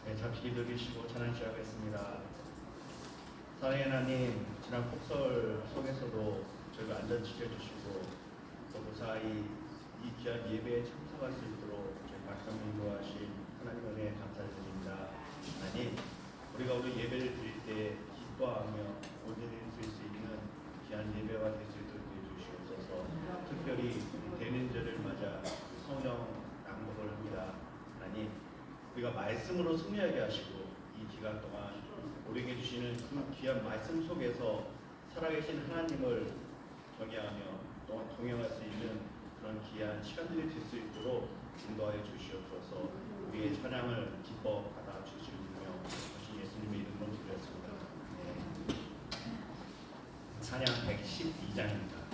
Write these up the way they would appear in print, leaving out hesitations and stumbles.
네, 잠시 기도해주시고 찬양 시작하겠습니다. 사랑의 하나님, 지난 폭설 속에서도 저희가 안전 지켜주시고 또 무사히 이 귀한 예배에 참석할 수 있도록 저희 말씀 인도하신 하나님 은혜에 감사드립니다. 하나님, 우리가 오늘 예배를 드릴 때 기뻐하며 온전히 드릴 수 있는 귀한 예배가 될 수 있도록 해주시옵소서. 특별히 대면절을 맞아 성령 낭독을 합니다. 하나님, 우리가 말씀으로 승리하게 하시고 이 기간 동안 우리에게 주시는 그 귀한 말씀 속에서 살아계신 하나님을 경외하며 또한 동행할 수 있는 그런 귀한 시간들이 될 수 있도록 인도하여 주시옵소서. 우리의 찬양을 기뻐 받아 주시며 주신 예수님의 이름으로 드렸습니다. 네. 찬양 112장입니다.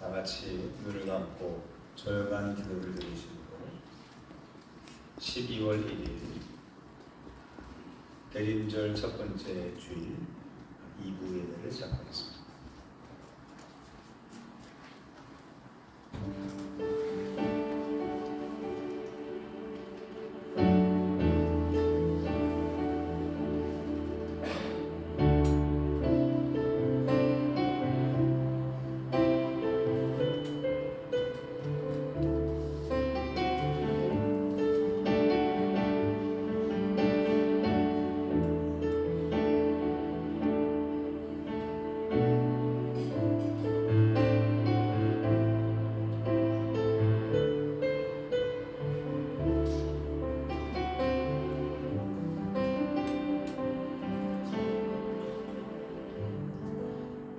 다 같이 눈을 감고 조용한 기도를 드리시고 12월 1일 대림절 첫 번째 주일 2부 예배를 시작하겠습니다.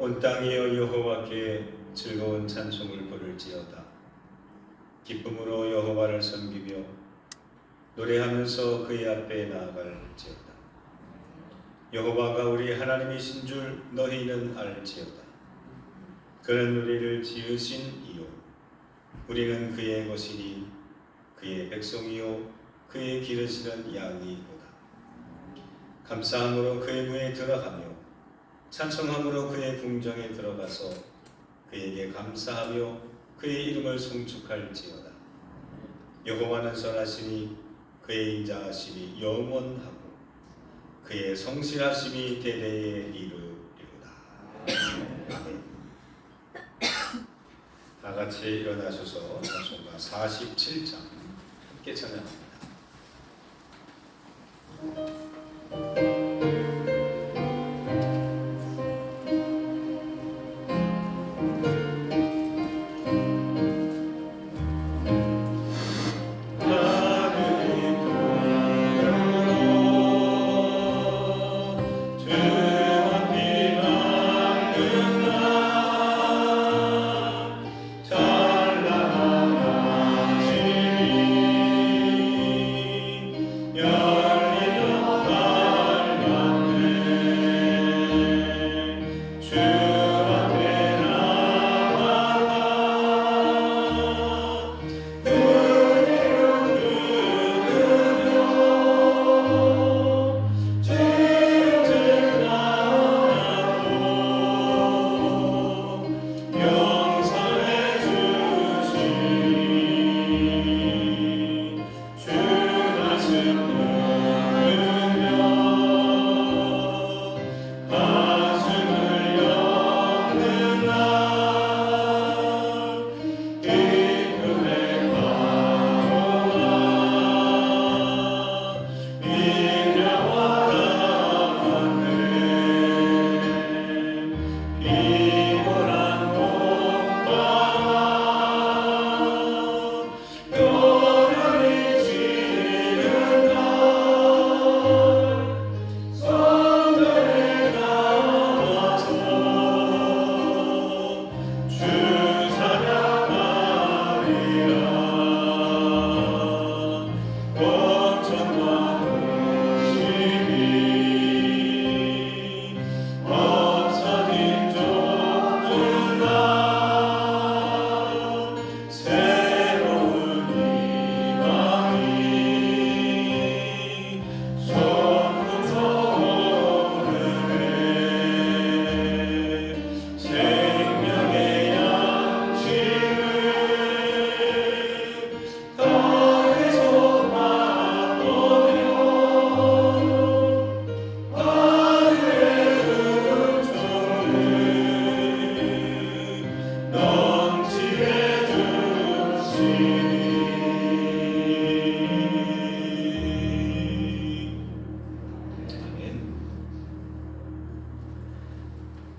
온 땅이여 여호와께 즐거운 찬송을 부를지어다. 기쁨으로 여호와를 섬기며 노래하면서 그의 앞에 나아갈지어다. 여호와가 우리 하나님이신 줄 너희는 알지어다. 그는 우리를 지으신 이요 우리는 그의 것이니 그의 백성이요 그의 기르시는 양이로다. 감사함으로 그의 문에 들어가며 찬송함으로 그의 궁정에 들어가서 그에게 감사하며 그의 이름을 송축할지어다. 여호와는 선하시니 그의 인자하심이 영원하고 그의 성실하심이 대대에 이르리로다. 아멘. 다 같이 일어나셔서 찬송가 47장 함께 찬양합니다.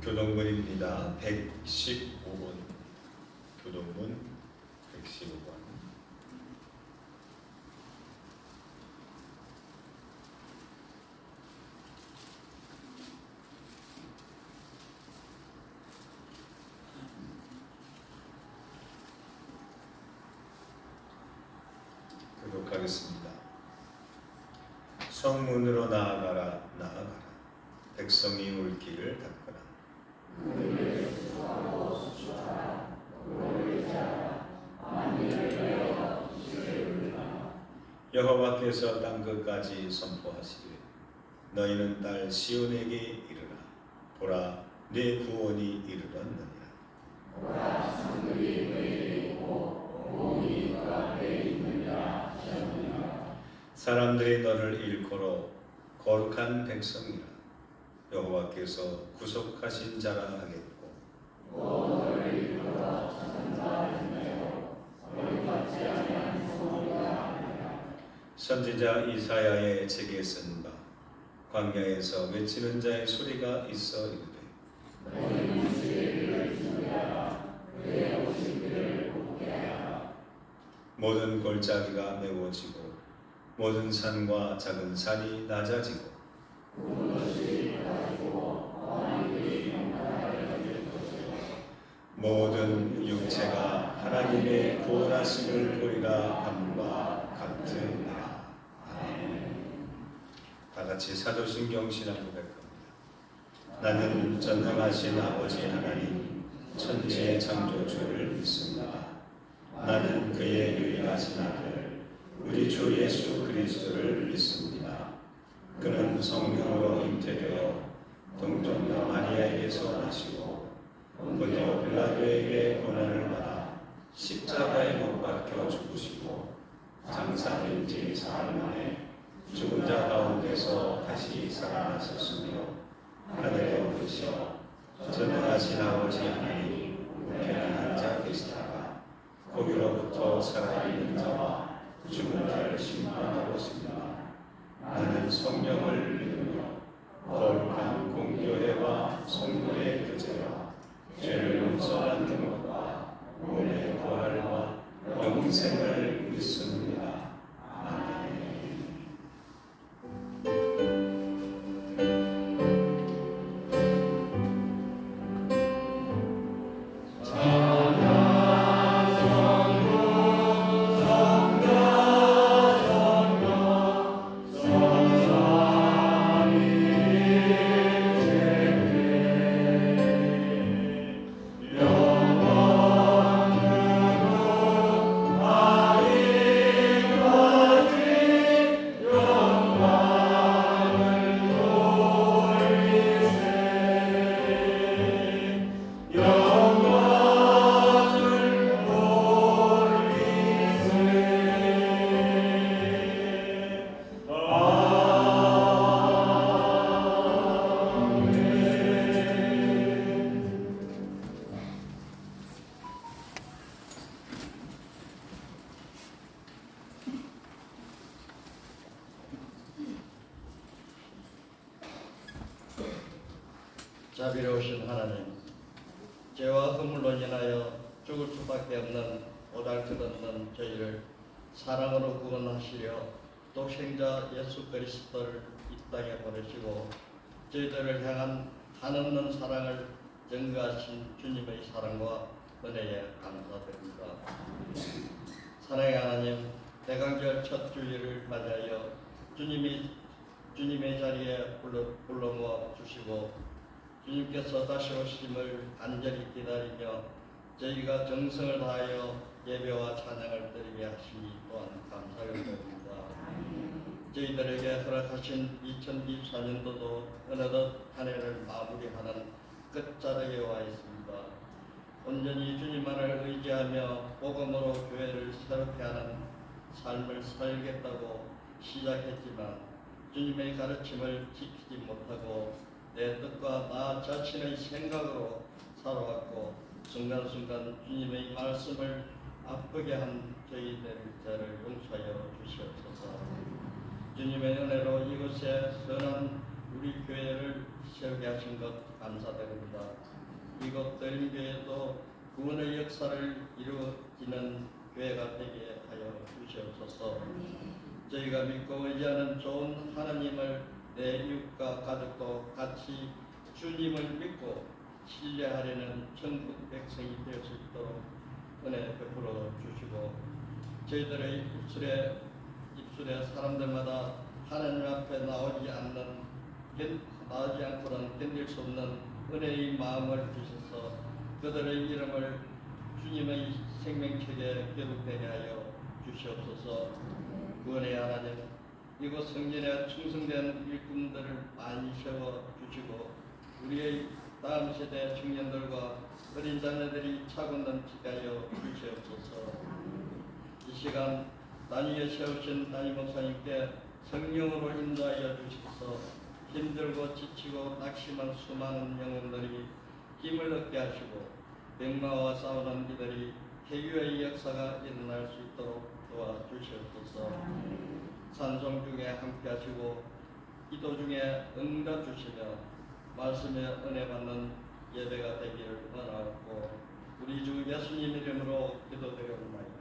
교동문입니다. 115번 교동문 115번. 교독하겠습니다. 성문으로 나아가라 나아가라 백성이 올 길을 닦으라. 여호와께서 땅 끝까지 선포하시되 너희는 딸 시온에게 이르라. 보라, 내 구원이 이르렀느니라. 보라, 성들이 너희에게 있고 공이 그 앞에 있느니라 하셨느니라. 사람들이 너를 일컬어 거룩한 백성이라. 여호와께서 구속하신 자라 하겠고 또 너를 일컬어 천사 했네요. 거룩하지 아니한 성이라 하리라. 선지자 이사야의 책에 쓴 바 광야에서 외치는 자의 소리가 있어 이르되 너희는 주의 길을 준비하라. 그의 오실 길을 곱게 하라. 모든 골짜기가 메워지고 모든 산과 작은 산이 낮아지고 온 것이 가지고 왕들이 평안하게 될 것이요. 모든 육체가 하나님의 구원하심을 보리라 함과 같으니라. 아멘. 다 같이 사도신경 신앙 고백합니다. 나는 전능하신 아버지 하나님 천지의 창조주를 믿습니다. 나는 그의 유일하신 아들 우리 주 예수 그리스도를 믿습니다. 그는 성령으로 잉태되어 동정녀 마리아에게서 나시고 본디오 빌라도에게 고난을 받아 십자가에 못 박혀 죽으시고 장사된 지 사흘 만에 죽은 자 가운데서 다시 살아나셨으며 하늘에 오르시어 전능하신 아버지 하나님 우편에 앉아 계시다가 거기로부터 살아있는 자와 죽은 자를 심판하러 오십니다. 나는 성령을 믿으며 거룩한 공교회와 성도의 교제와 죄를 용서받는 것과 몸의 부활과 영생을 믿습니다. 아멘. 자비로우신 하나님, 죄와 허물로 인하여 죽을 수밖에 없는 오달끝없는 저희를 사랑으로 구원하시려 독생자 예수 그리스도를 이 땅에 보내시고 저희들을 향한 한없는 사랑을 증거하신 주님의 사랑과 은혜에 감사드립니다. 사랑의 하나님, 대강절 첫 주일을 맞이하여 주님의 자리에 불러 모아 주시고 주님께서 다시 오심을 간절히 기다리며 저희가 정성을 다하여 예배와 찬양을 드리게 하시니 또한 감사를 드립니다. 저희들에게 허락하신 2024년도도 어느덧 한 해를 마무리하는 끝자락에 와 있습니다. 온전히 주님만을 의지하며 복음으로 교회를 새롭게 하는 삶을 살겠다고 시작했지만 주님의 가르침을 지키지 못하고 내 뜻과 나 자신의 생각으로 살아왔고 순간순간 주님의 말씀을 아프게 한 저희들 죄를 용서하여 주시옵소서. 주님의 은혜로 이곳에 선한 우리 교회를 세우게 하신 것 감사드립니다. 이곳 드림교회도 구원의 역사를 이루어지는 교회가 되게 하여 주시옵소서. 저희가 믿고 의지하는 좋은 하나님을 내 이웃과 가족도 같이 주님을 믿고 신뢰하려는 천국 백성이 될 수 있도록 은혜 베풀어 주시고 저희들의 입술에 사람들마다 하나님 앞에 나오지 않고는 견딜 수 없는 은혜의 마음을 주셔서 그들의 이름을 주님의 생명책에 기록되게 하여 주시옵소서. 구원의 하나님, 이곳 성전에 충성된 일꾼들을 많이 세워주시고 우리의 다음 세대 청년들과 어린 자녀들이 차고 넘치게 하여 주시옵소서. 이 시간 단위에 세우신 담임 목사님께 성령으로 인도하여 주셔서 힘들고 지치고 낙심한 수많은 영혼들이 힘을 얻게 하시고 병마와 싸우는 이들이 회개의 역사가 일어날 수 있도록 도와주시옵소서. 찬송 중에 함께 하시고 기도 중에 응답 주시며 말씀에 은혜 받는 예배가 되기를 원하고 우리 주 예수님 이름으로 기도드려옵나이다.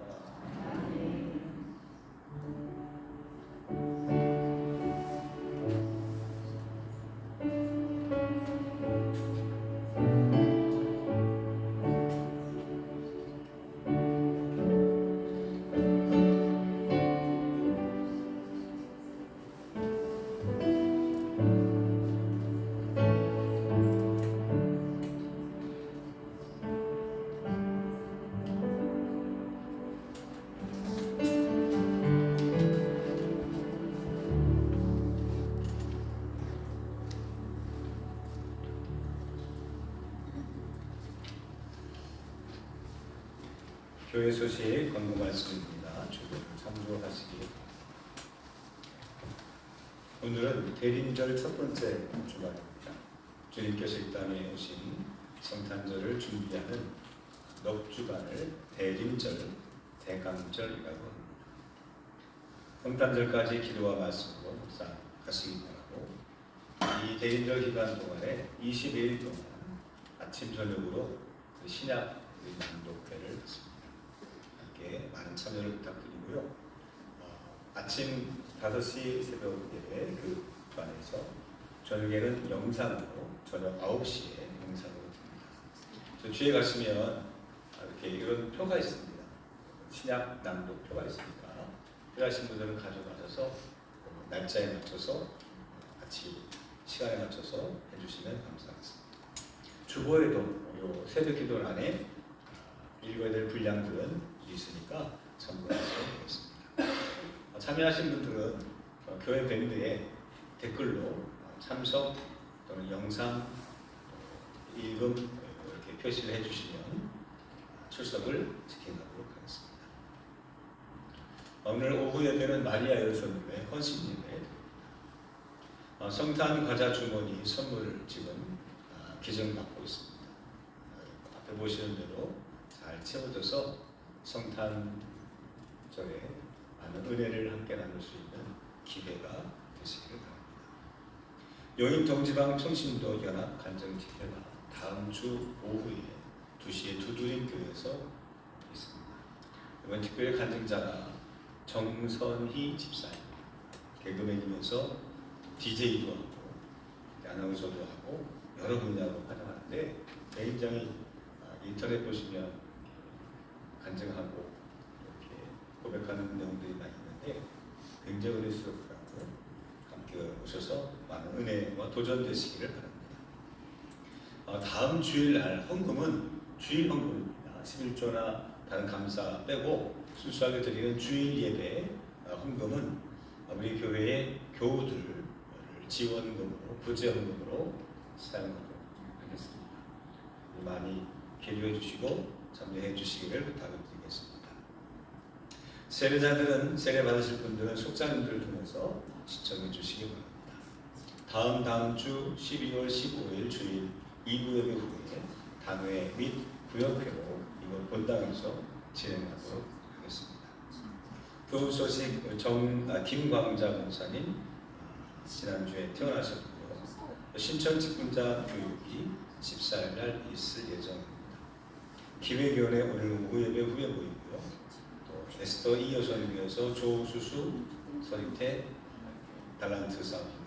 교회 소식 권고 말씀입니다. 주변을 참조하시기 바랍니다. 오늘은 대림절 첫 번째 주말입니다. 주님께서 이 땅에 오신 성탄절을 준비하는 넉주간을 대림절, 대강절이라고 합니다. 성탄절까지 기도와 말씀으로 묵상하시기 바라고 이 대림절 기간 동안에 21일 동안 아침 저녁으로 신약 낭독회를 했습니다. 많은 참여를 부탁드리고요. 아침 5시 새벽 예배 그 반에서 저녁에는 영상으로 저녁 9시에 영상으로 듭니다. 저 뒤에 가시면 이렇게 이런 표가 있습니다. 신약 낭독 표가 있으니까 필요하신 분들은 가져가셔서 날짜에 맞춰서 같이 시간에 맞춰서 해주시면 감사하겠습니다. 주보에도 요 새벽 기도 안에 읽어야 될 분량들은 있으니까 참고하시면 되겠습니다. 참여하신 분들은 교회 밴드에 댓글로 참석 또는 영상 읽음 이렇게 표시를 해주시면 출석을 지켜가도록 하겠습니다. 오늘 오후 예배는 마리아 여성님의 헌신 예배, 성탄 과자 주머니 선물 지금 기증받고 있습니다. 앞에 보시는 대로 잘 채워져서 성탄절에 많은 은혜를 함께 나눌 수 있는 기회가 되시기를 바랍니다. 용인동지방 평신도 연합 간증 집회가 다음 주 오후에 2시에 두드림교회에서 있습니다. 이번 특별히 간증자가 정선희 집사입니다. 개그맨이면서 DJ도 하고 아나운서도 하고 여러 분야로 활동하는데 굉장히 인터넷 보시면 간증하고 이렇게 고백하는 내용들이 많이 있는데 굉장히 은혜스럽고 함께 오셔서 많은 은혜와 도전되시기를 바랍니다. 다음 주일날 헌금은 주일 헌금입니다. 11조나 다른 감사 빼고 순수하게 드리는 주일 예배 헌금은 우리 교회의 교우들 지원금으로 부재 헌금으로 사용하도록 하겠습니다. 많이 기도해 주시고 참여해 주시기를 부탁을 드리겠습니다. 세례자들은 세례 받으실 분들은 속자님들을 통해서 시청해 주시기 바랍니다. 다음 주 12월 15일 주일 2부 예배 후에 단회 및 구역회로 이번 본당에서 진행하도록 하겠습니다. 교우 소식 김광자 목사님 지난주에 태어나셨고요. 신천 직분자 교육이 14일날 있을 예정입니다. 기획위원회 오늘 오후 예배 후에 모이고요. 또 에스더 이 여성을 위해서 조수수 서리태 달란트 사업입니다.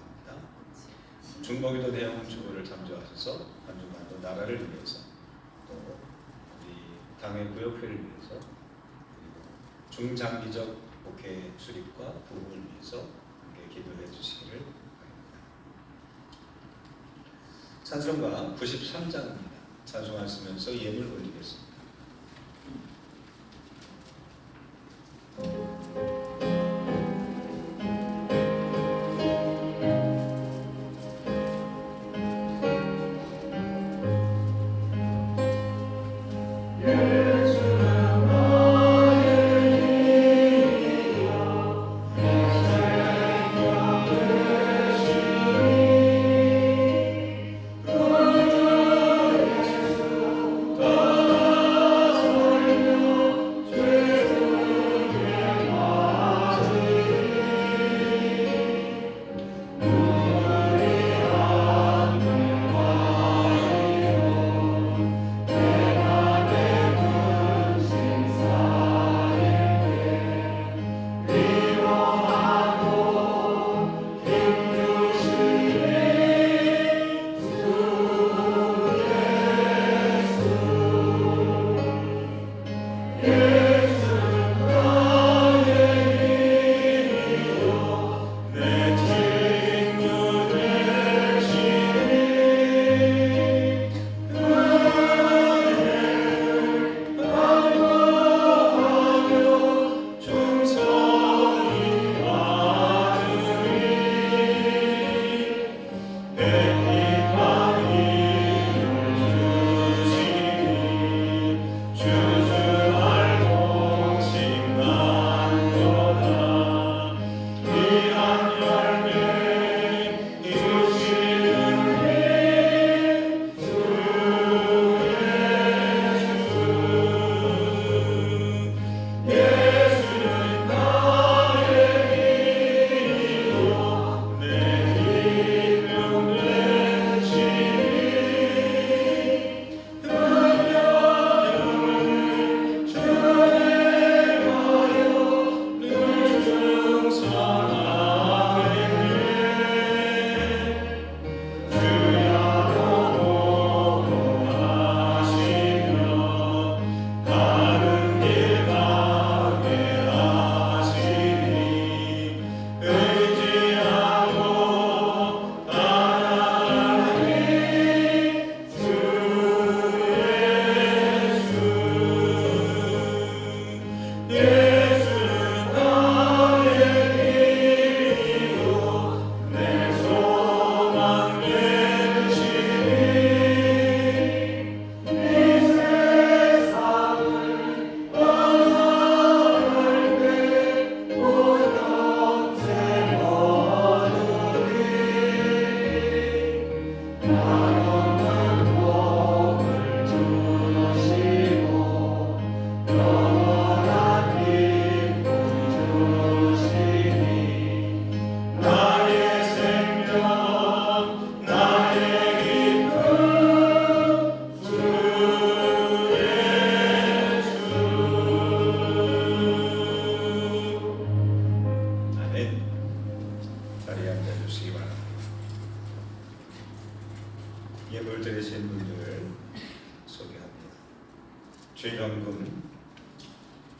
중보기도 대형 주보를 참조하셔서 한 주간도 나라를 위해서 또 우리 당회 구역회를 위해서 그리고 중장기적 목회 수립과 부흥을 위해서 함께 기도해 주시기를 바랍니다. 찬송가 93장입니다. 찬송하시면서 예물 올리겠습니다.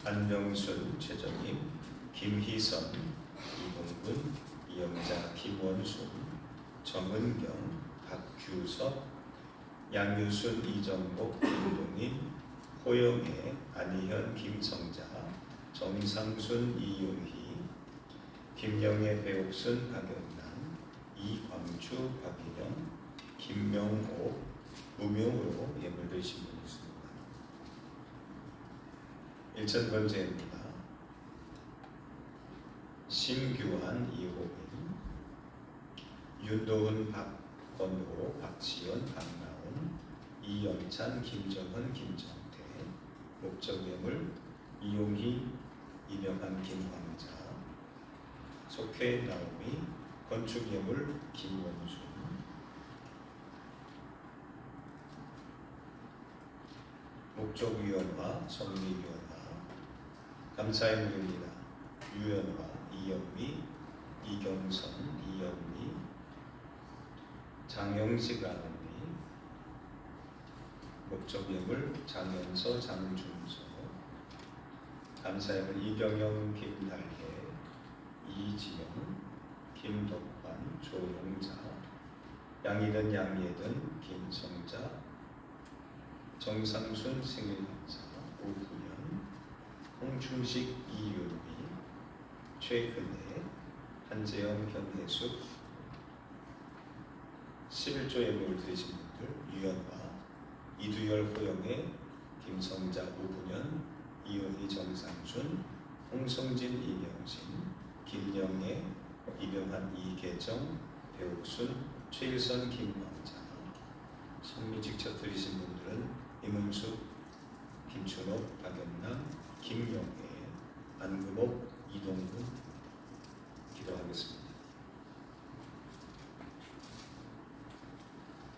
안명순, 최정임, 김희선, 이동근, 이영자, 김원순, 정은경, 박규섭, 양유순, 이정복, 김동인, 호영애, 안희현, 김성자, 정상순, 이용희, 김영애, 배옥순, 박영남, 이광주, 박인영, 김명옥, 무명으로 예물 드신 분이 있습니다. 1000번째입니다. 심규환, 이호빈, 윤도훈, 박건호, 박지연, 박나온, 이영찬, 김정은, 김정태. 목적 예물 이용희, 이명한, 김광자. 속회 나오미, 건축 예물 김원순. 목적위원화, 성리위원화. 감사예물입니다. 유연화, 이영미, 이경선, 이영미, 장영식, 아노미. 목적예물 장연서, 장준서. 감사예물 이경영, 김달혜, 이지영, 김덕환, 조용자, 양이든, 양예든, 김성자, 정상순, 생일감사, 오훈현, 홍춘식, 이윤미, 최근혜, 한재영, 현혜숙. 11조 예물을 드리신 분들 유연화, 이두열, 호영애, 김성자, 오훈현, 이은희, 정상순, 홍성진, 이명진, 김영애, 이병한, 이계정, 배옥순, 최일선, 김광자. 성미 직접 드리신 분들은 임은숙, 김춘옥, 박연남, 김영애, 안금옥, 이동근. 기도하겠습니다.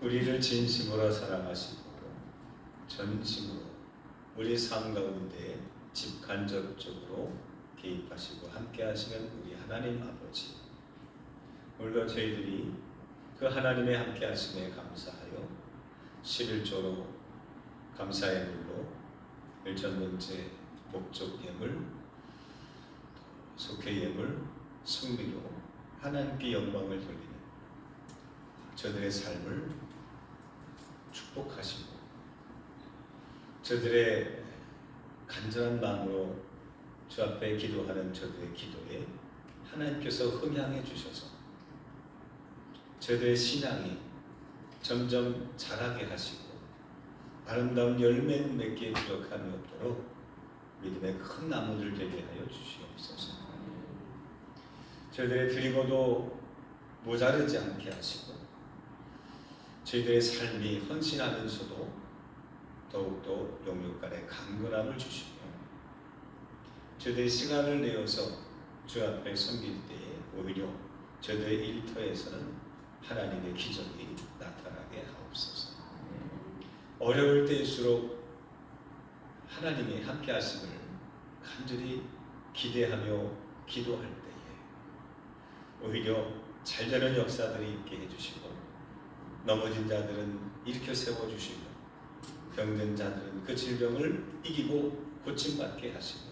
우리를 진심으로 사랑하시고 전심으로 우리 삶 가운데 직간접적으로 개입하시고 함께 하시는 우리 하나님 아버지, 오늘도 저희들이 그 하나님의 함께 하심에 감사하여 11조로 감사의 물로 1000번째 목적 예물, 속회 예물, 승리로 하나님께 영광을 돌리는 저들의 삶을 축복하시고 저들의 간절한 마음으로 주 앞에 기도하는 저들의 기도에 하나님께서 흥향해 주셔서 저들의 신앙이 점점 자라게 하시고 아름다운 열매 맺기에 부족함이 없도록 믿음의 큰 나무들 되게 하여 주시옵소서. 저희들의 드리고도 모자르지 않게 하시고 저희들의 삶이 헌신하면서도 더욱더 영육간의 강건함을 주시며 저희들의 시간을 내어서 주 앞에 섬길 때에 오히려 저희들의 일터에서는 하나님의 기적이 나타나게 하옵소서. 어려울 때일수록 하나님의 함께 하심을 간절히 기대하며 기도할 때에 오히려 잘되는 역사들이 있게 해주시고 넘어진 자들은 일으켜 세워주시고 병든 자들은 그 질병을 이기고 고침받게 하시고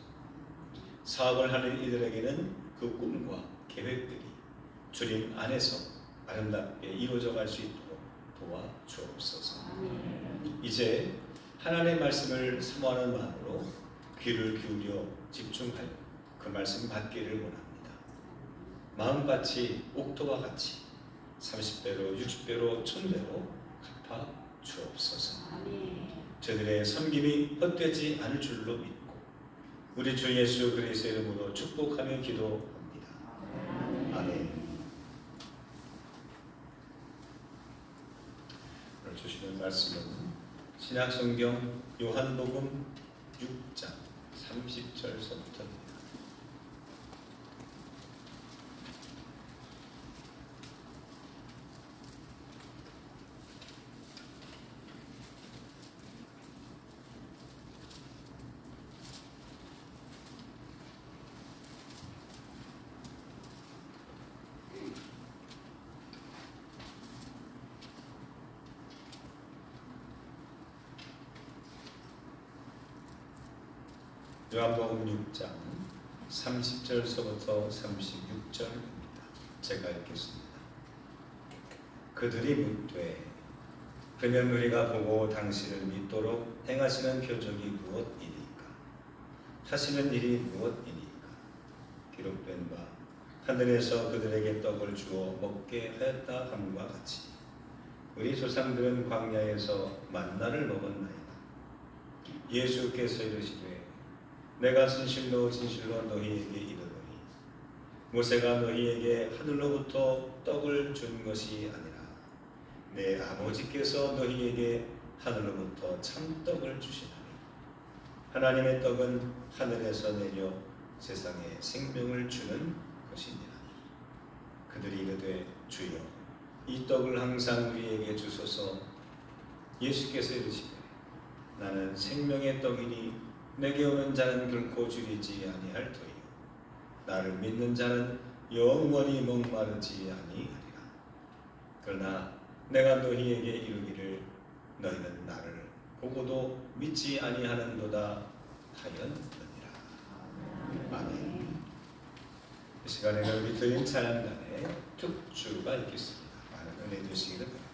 사업을 하는 이들에게는 그 꿈과 계획들이 주님 안에서 아름답게 이루어져 갈 수 있도록 도와주옵소서. 이제 하나님의 말씀을 사모하는 마음으로 귀를 기울여 집중하여 그 말씀 받기를 원합니다. 마음같이 옥토와 같이 30배로 60배로 1000배로 갚아 주옵소서. 저들의 섬김이 헛되지 않을 줄로 믿고 우리 주 예수 그리스도의 이름으로 축복하며 기도합니다. 아멘. 오늘 주시는 말씀은 신약성경 요한복음 6장 30절서부터입니다. 요한복음 6장 30절서부터 36절입니다. 제가 읽겠습니다. 그들이 묻되 그러면 우리가 보고 당신을 믿도록 행하시는 표적이 무엇이니까? 하시는 일이 무엇이니까? 기록된 바 하늘에서 그들에게 떡을 주어 먹게 하였다 함과 같이 우리 조상들은 광야에서 만나를 먹었나이다. 예수께서 이르시되 내가 진실로 진실로 너희에게 이르노니 모세가 너희에게 하늘로부터 떡을 준 것이 아니라 내 아버지께서 너희에게 하늘로부터 참떡을 주시나니 하나님의 떡은 하늘에서 내려 세상에 생명을 주는 것이니라. 그들이 이르되 주여 이 떡을 항상 우리에게 주소서. 예수께서 이르시되 나는 생명의 떡이니 내게 오는 자는 결코 줄이지 아니할 터이요 나를 믿는 자는 영원히 목마르지 아니하리라. 그러나 내가 너희에게 이르기를 너희는 나를 보고도 믿지 아니하는도다 하였느니라. 아멘. 이 시간에는 우리 드림 찬양단의 특주가 있겠습니다. 많은 은혜 주시기를 바랍니다.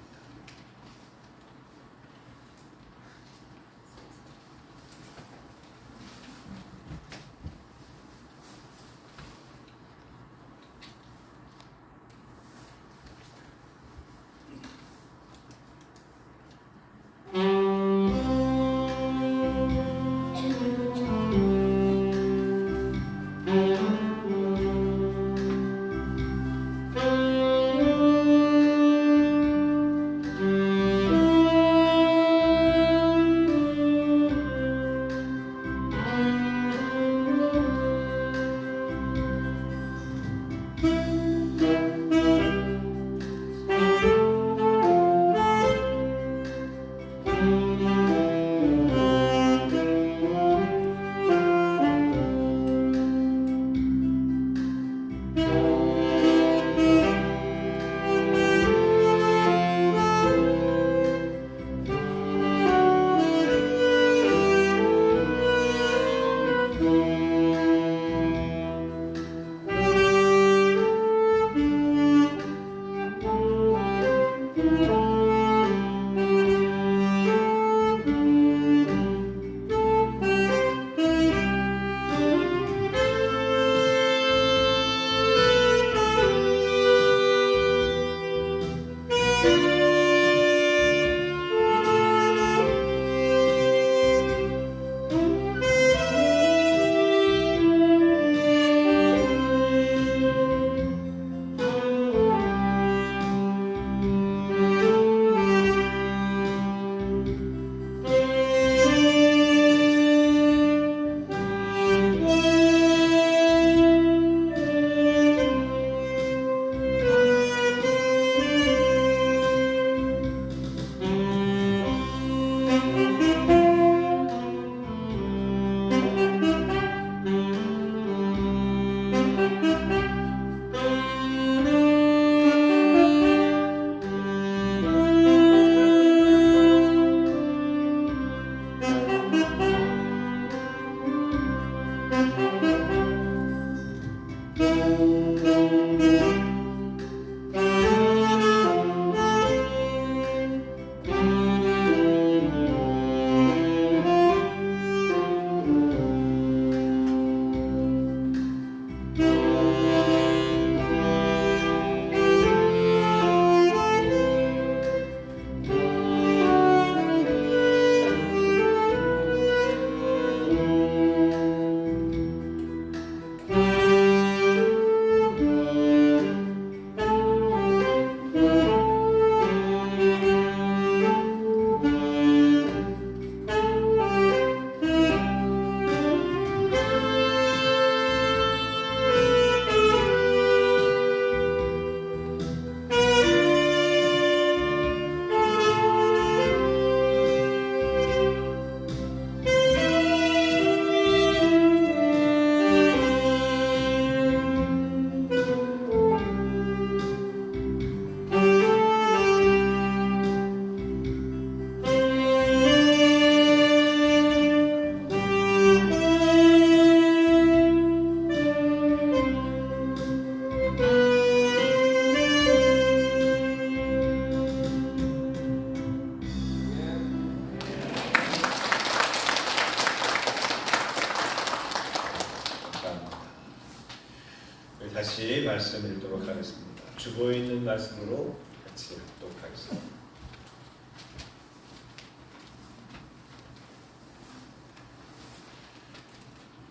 다시 말씀 읽도록 하겠습니다. 주보에 있는 말씀으로 같이 읽도록 하겠습니다.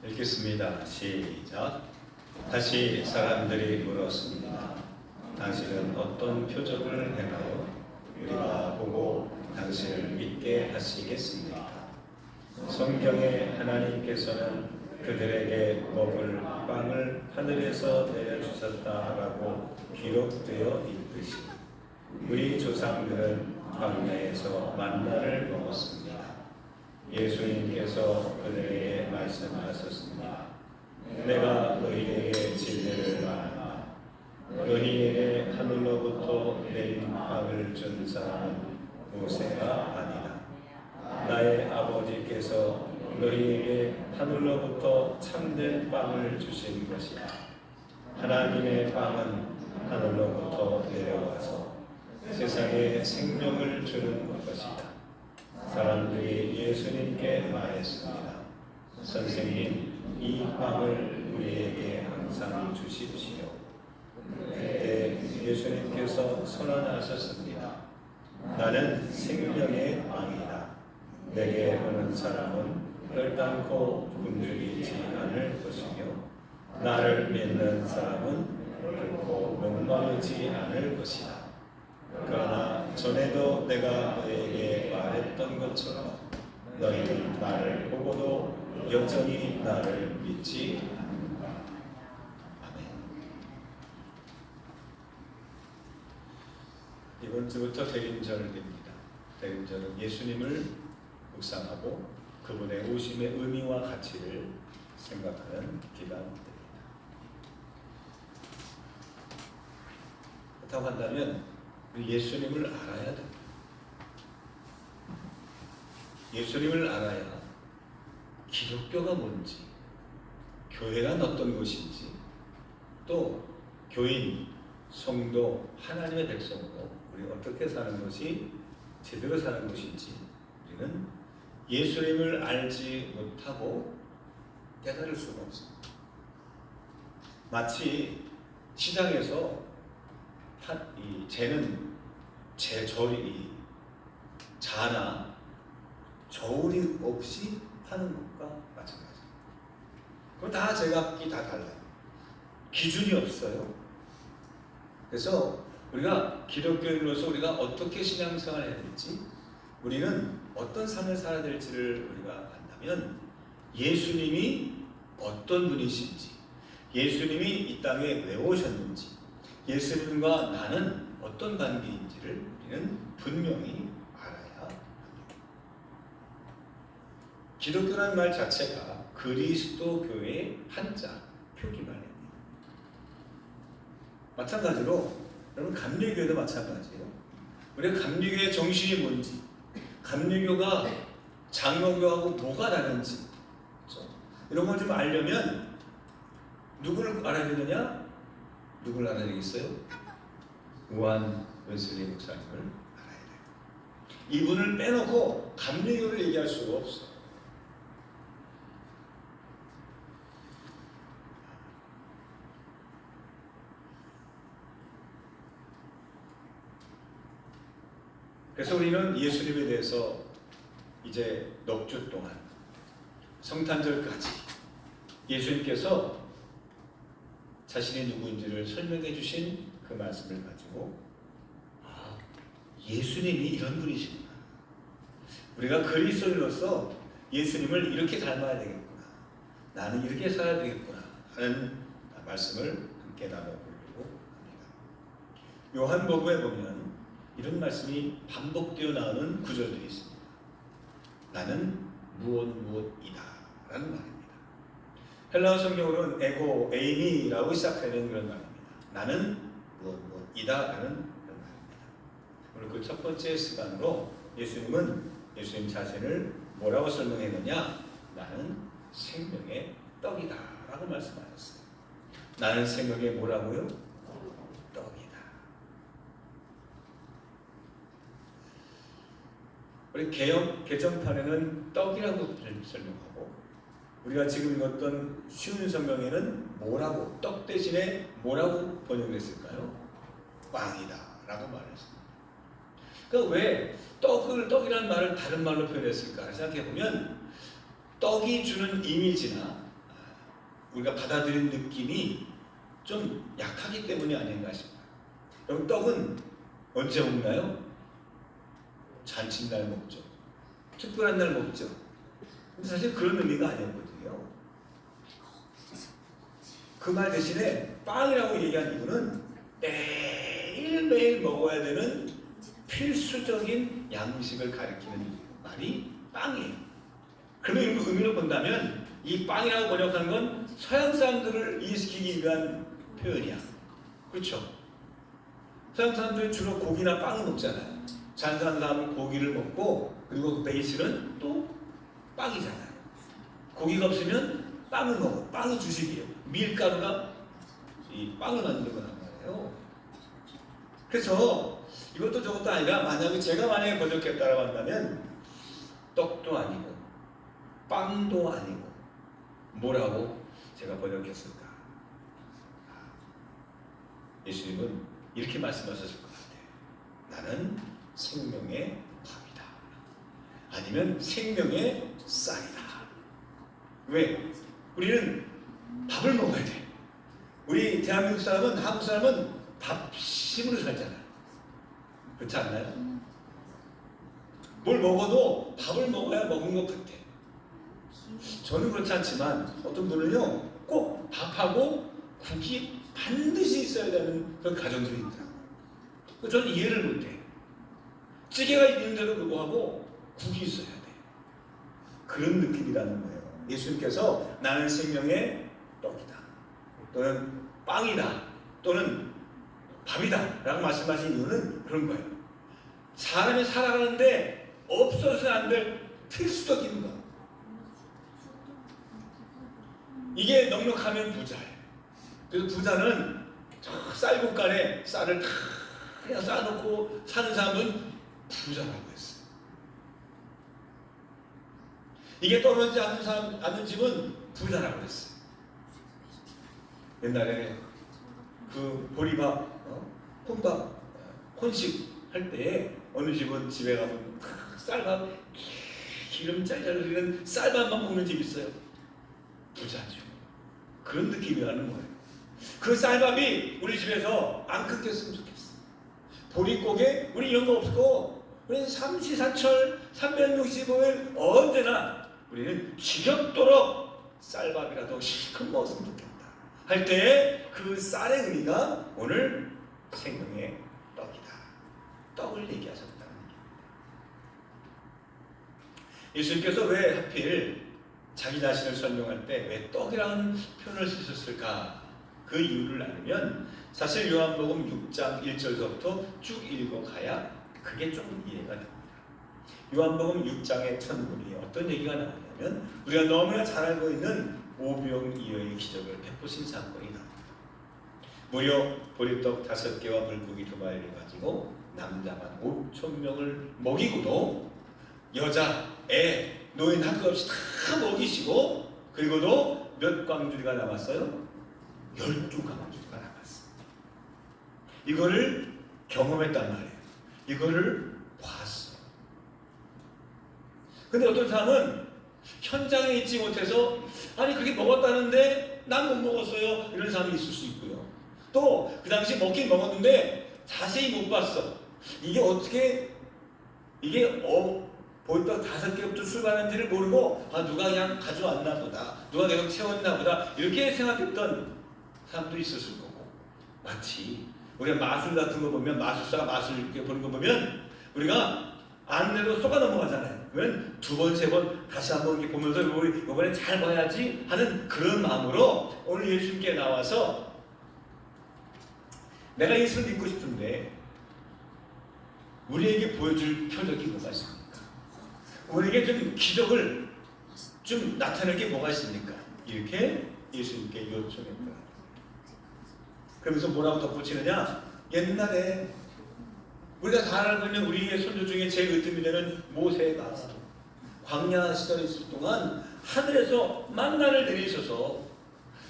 읽겠습니다. 시작. 다시 사람들이 물었습니다. 당신은 어떤 표적을 행하여 우리가 보고 당신을 믿게 하시겠습니까? 성경에 하나님께서는 그들에게 먹을 빵을 하늘에서 내려주셨다라고 기록되어 있듯이 우리 조상들은 광야에서 만나를 먹었습니다. 예수님께서 그들에게 말씀하셨습니다. 내가 너희에게 진리를 말한다. 너희에게 하늘로부터 내린 빵을 준 사람은 모세가 아니다. 나의 아버지께서 너희에게 하늘로부터 참된 빵을 주신 것이다. 하나님의 빵은 하늘로부터 내려와서 세상에 생명을 주는 것이다. 사람들이 예수님께 말했습니다. 선생님, 이 빵을 우리에게 항상 주십시오. 그때 예수님께서 선언하셨습니다. 나는 생명의 빵이다. 내게 오는 사람은 결단코 굶주리지 않을 것이며 나를 믿는 사람은 결코 목마르지 않을 것이다. 그러나 전에도 내가 너에게 말했던 것처럼 너희는 나를 보고도 여전히 나를 믿지 않는다. 아멘. 이번 주부터 대림절입니다. 대림절은 예수님을 묵상하고 그분의 오심의 의미와 가치를 생각하는 기간입니다. 그렇다고 한다면 예수님을 알아야 됩니다. 예수님을 알아야 기독교가 뭔지, 교회란 어떤 곳인지, 또 교인, 성도, 하나님의 백성으로 우리 어떻게 사는 것이 제대로 사는 것인지 우리는 예수님을 알지 못하고 깨달을 수가 없습니다. 마치 시장에서 자나 저울이 없이 파는 것과 마찬가지입니다. 그거 다 제각기 다 달라요. 기준이 없어요. 그래서 우리가 기독교인으로서 우리가 어떻게 신앙생활을 해야 될지, 우리는 어떤 삶을 살아야 될지를 우리가 안다면 예수님이 어떤 분이신지, 예수님이 이 땅에 왜 오셨는지, 예수님과 나는 어떤 관계인지를 우리는 분명히 알아야 합니다. 기독교라는 말 자체가 그리스도교의 한자 표기말입니다. 마찬가지로 여러분 감리교회도 마찬가지예요. 우리가 감리교의 정신이 뭔지, 감리교가 장로교하고 뭐가 다른지, 그렇죠? 이런 걸 좀 알려면 누구를 알아야 되느냐? 누구를 알아야 되겠어요? 요한 웨슬리 목사님을 알아야 돼요. 이분을 빼놓고 감리교를 얘기할 수가 없어요. 그래서 우리는 예수님에 대해서 이제 넉 주 동안 성탄절까지 예수님께서 자신이 누구인지를 설명해 주신 그 말씀을 가지고 예수님이 이런 분이시구나. 우리가 그리스도인으로서 예수님을 이렇게 닮아야 되겠구나. 나는 이렇게 살아야 되겠구나 하는 말씀을 함께 나눠보려고 합니다. 요한복음에 보면 이런 말씀이 반복되어 나오는 구절들이 있습니다. 나는 무엇이다 라는 말입니다. 헬라어 성경으로는 에고, 에이미라고 시작하는 그런 말입니다. 나는 무엇이다 라는 그런 말입니다. 오늘 그 첫 번째 시간으로 예수님 자신을 뭐라고 설명했느냐? 나는 생명의 떡이다 라고 말씀하셨어요. 나는 생명의 뭐라고요? 떡이다. 우리 개정판에는 떡이라고 설명하고 우리가 지금 읽었던 쉬운 성경에는 뭐라고, 떡 대신에 뭐라고 번역했을까요? 빵이다 라고 말했습니다. 그러니까 왜 떡이라는 말을 다른 말로 표현했을까 생각해보면 떡이 주는 이미지나 우리가 받아들인 느낌이 좀 약하기 때문이 아닌가 싶어요. 여러분, 떡은 언제 먹나요? 잔칫날 먹죠. 특별한 날 먹죠. 근데 사실 그런 의미가 아니었거든요. 그 말 대신에 빵이라고 얘기한 이유는 매일매일 먹어야 되는 필수적인 양식을 가리키는 말이 빵이에요. 그러면 이 의미로 본다면 이 빵이라고 번역하는 건 서양 사람들을 이해시키기 위한 표현이야. 그렇죠? 서양 사람들은 주로 고기나 빵을 먹잖아요. 잘 사는 사람은 고기를 먹고 그리고 그 베이스는 또 빵이잖아요. 고기가 없으면 빵을 먹어. 빵이 주식이에요. 밀가루가 이 빵을 만드는 거란 말이에요. 그래서 이것도 저것도 아니라 만약에 제가 번역했다고 한다면 떡도 아니고 빵도 아니고 뭐라고 제가 번역했을까? 예수님은 이렇게 말씀하셨을 것 같아요. 나는 생명의 밥이다. 아니면 생명의 쌀이다. 왜? 우리는 밥을 먹어야 돼. 우리 대한민국 사람은, 한국 사람은 밥심으로 살잖아요. 그렇지 않나요? 뭘 먹어도 밥을 먹어야 먹은 것 같아. 저는 그렇지 않지만 어떤 분은요 꼭 밥하고 국이 반드시 있어야 되는 그런 가정들이 있더라고요. 저는 이해를 못해. 찌개가 있는데도 불구하고 국이 있어야 돼. 그런 느낌이라는 거예요. 예수님께서 나는 생명의 떡이다 또는 빵이다 또는 밥이다 라고 말씀하신 이유는 그런 거예요. 사람이 살아가는데 없어서는 안 될 필수적인 것. 이게 넉넉하면 부자예요. 그래서 부자는 쌀국간에 쌀을 다 그냥 쌓아놓고 사는 사람은 부자라고 했어요. 이게 떨어지지 않는 집은 부자라고 했어요. 옛날에 그 보리밥, 혼밥, 혼식 할 때 어느 집은 집에 가면 쌀밥 기름 짤짤 흐르는 쌀밥만 먹는 집이 있어요. 부자죠. 그런 느낌이라는 거예요. 그 쌀밥이 우리 집에서 안 끊겼으면 좋겠어. 보릿고개 우리 이런 거 없고 우리는 삼시사철 365일 언제나 우리는 지겹도록 쌀밥이라도 실컷 먹었으면 좋겠다 할 때 그 쌀의 의미가 오늘 생명의 떡이다. 떡을 얘기하셨다는 얘기입니다. 예수님께서 왜 하필 자기 자신을 설명할 때 왜 떡이라는 표현을 쓰셨을까? 그 이유를 알면 사실 요한복음 6장 1절서부터 쭉 읽어가야 그게 좀 이해가 됩니다. 요한복음 6장의 첫문이 어떤 얘기가 나오냐면 우리가 너무나 잘 알고 있는 오병이어의 기적을 베푸신 사건이 나옵니다. 무려 보리떡 5개와 물고기 2마리를 가지고 남자만 5,000명을 먹이고도 여자, 애, 노인 할 것 없이 다 먹이시고 그리고도 몇 광주리가 남았어요? 12광주리가 남았어요. 이거를 경험했단 말이에요. 이거를 봤어. 근데 어떤 사람은 현장에 있지 못해서 아니 그게 먹었다는데 난 못 먹었어요 이런 사람이 있을 수 있고요. 또 그 당시 먹긴 먹었는데 자세히 못 봤어. 이게 어떻게 보리떡 5개부터 출발하는지를 모르고 누가 그냥 가져왔나 보다, 누가 계속 채웠나 보다 이렇게 생각했던 사람도 있었을 거고, 마치 우리가 마술 같은 거 보면 마술사가 마술 이렇게 보는 거 보면 우리가 안내로 쏘가 넘어가잖아요. 그러면 2번, 3번 다시 한번 이렇게 보면서 우리 이번에 잘 봐야지 하는 그런 마음으로 오늘 예수님께 나와서 내가 예수를 믿고 싶은데 우리에게 보여줄 표적이 뭐가 있습니까? 우리에게 좀 기적을 좀 나타낼 게 뭐가 있습니까? 이렇게 예수님께 요청했다. 그러면서 뭐라고 덧붙이느냐? 옛날에 우리가 다 알고 있는 우리의 선조 중에 제일 으뜸이 되는 모세가 광야 시절에 있을 동안 하늘에서 만나를 내리셔서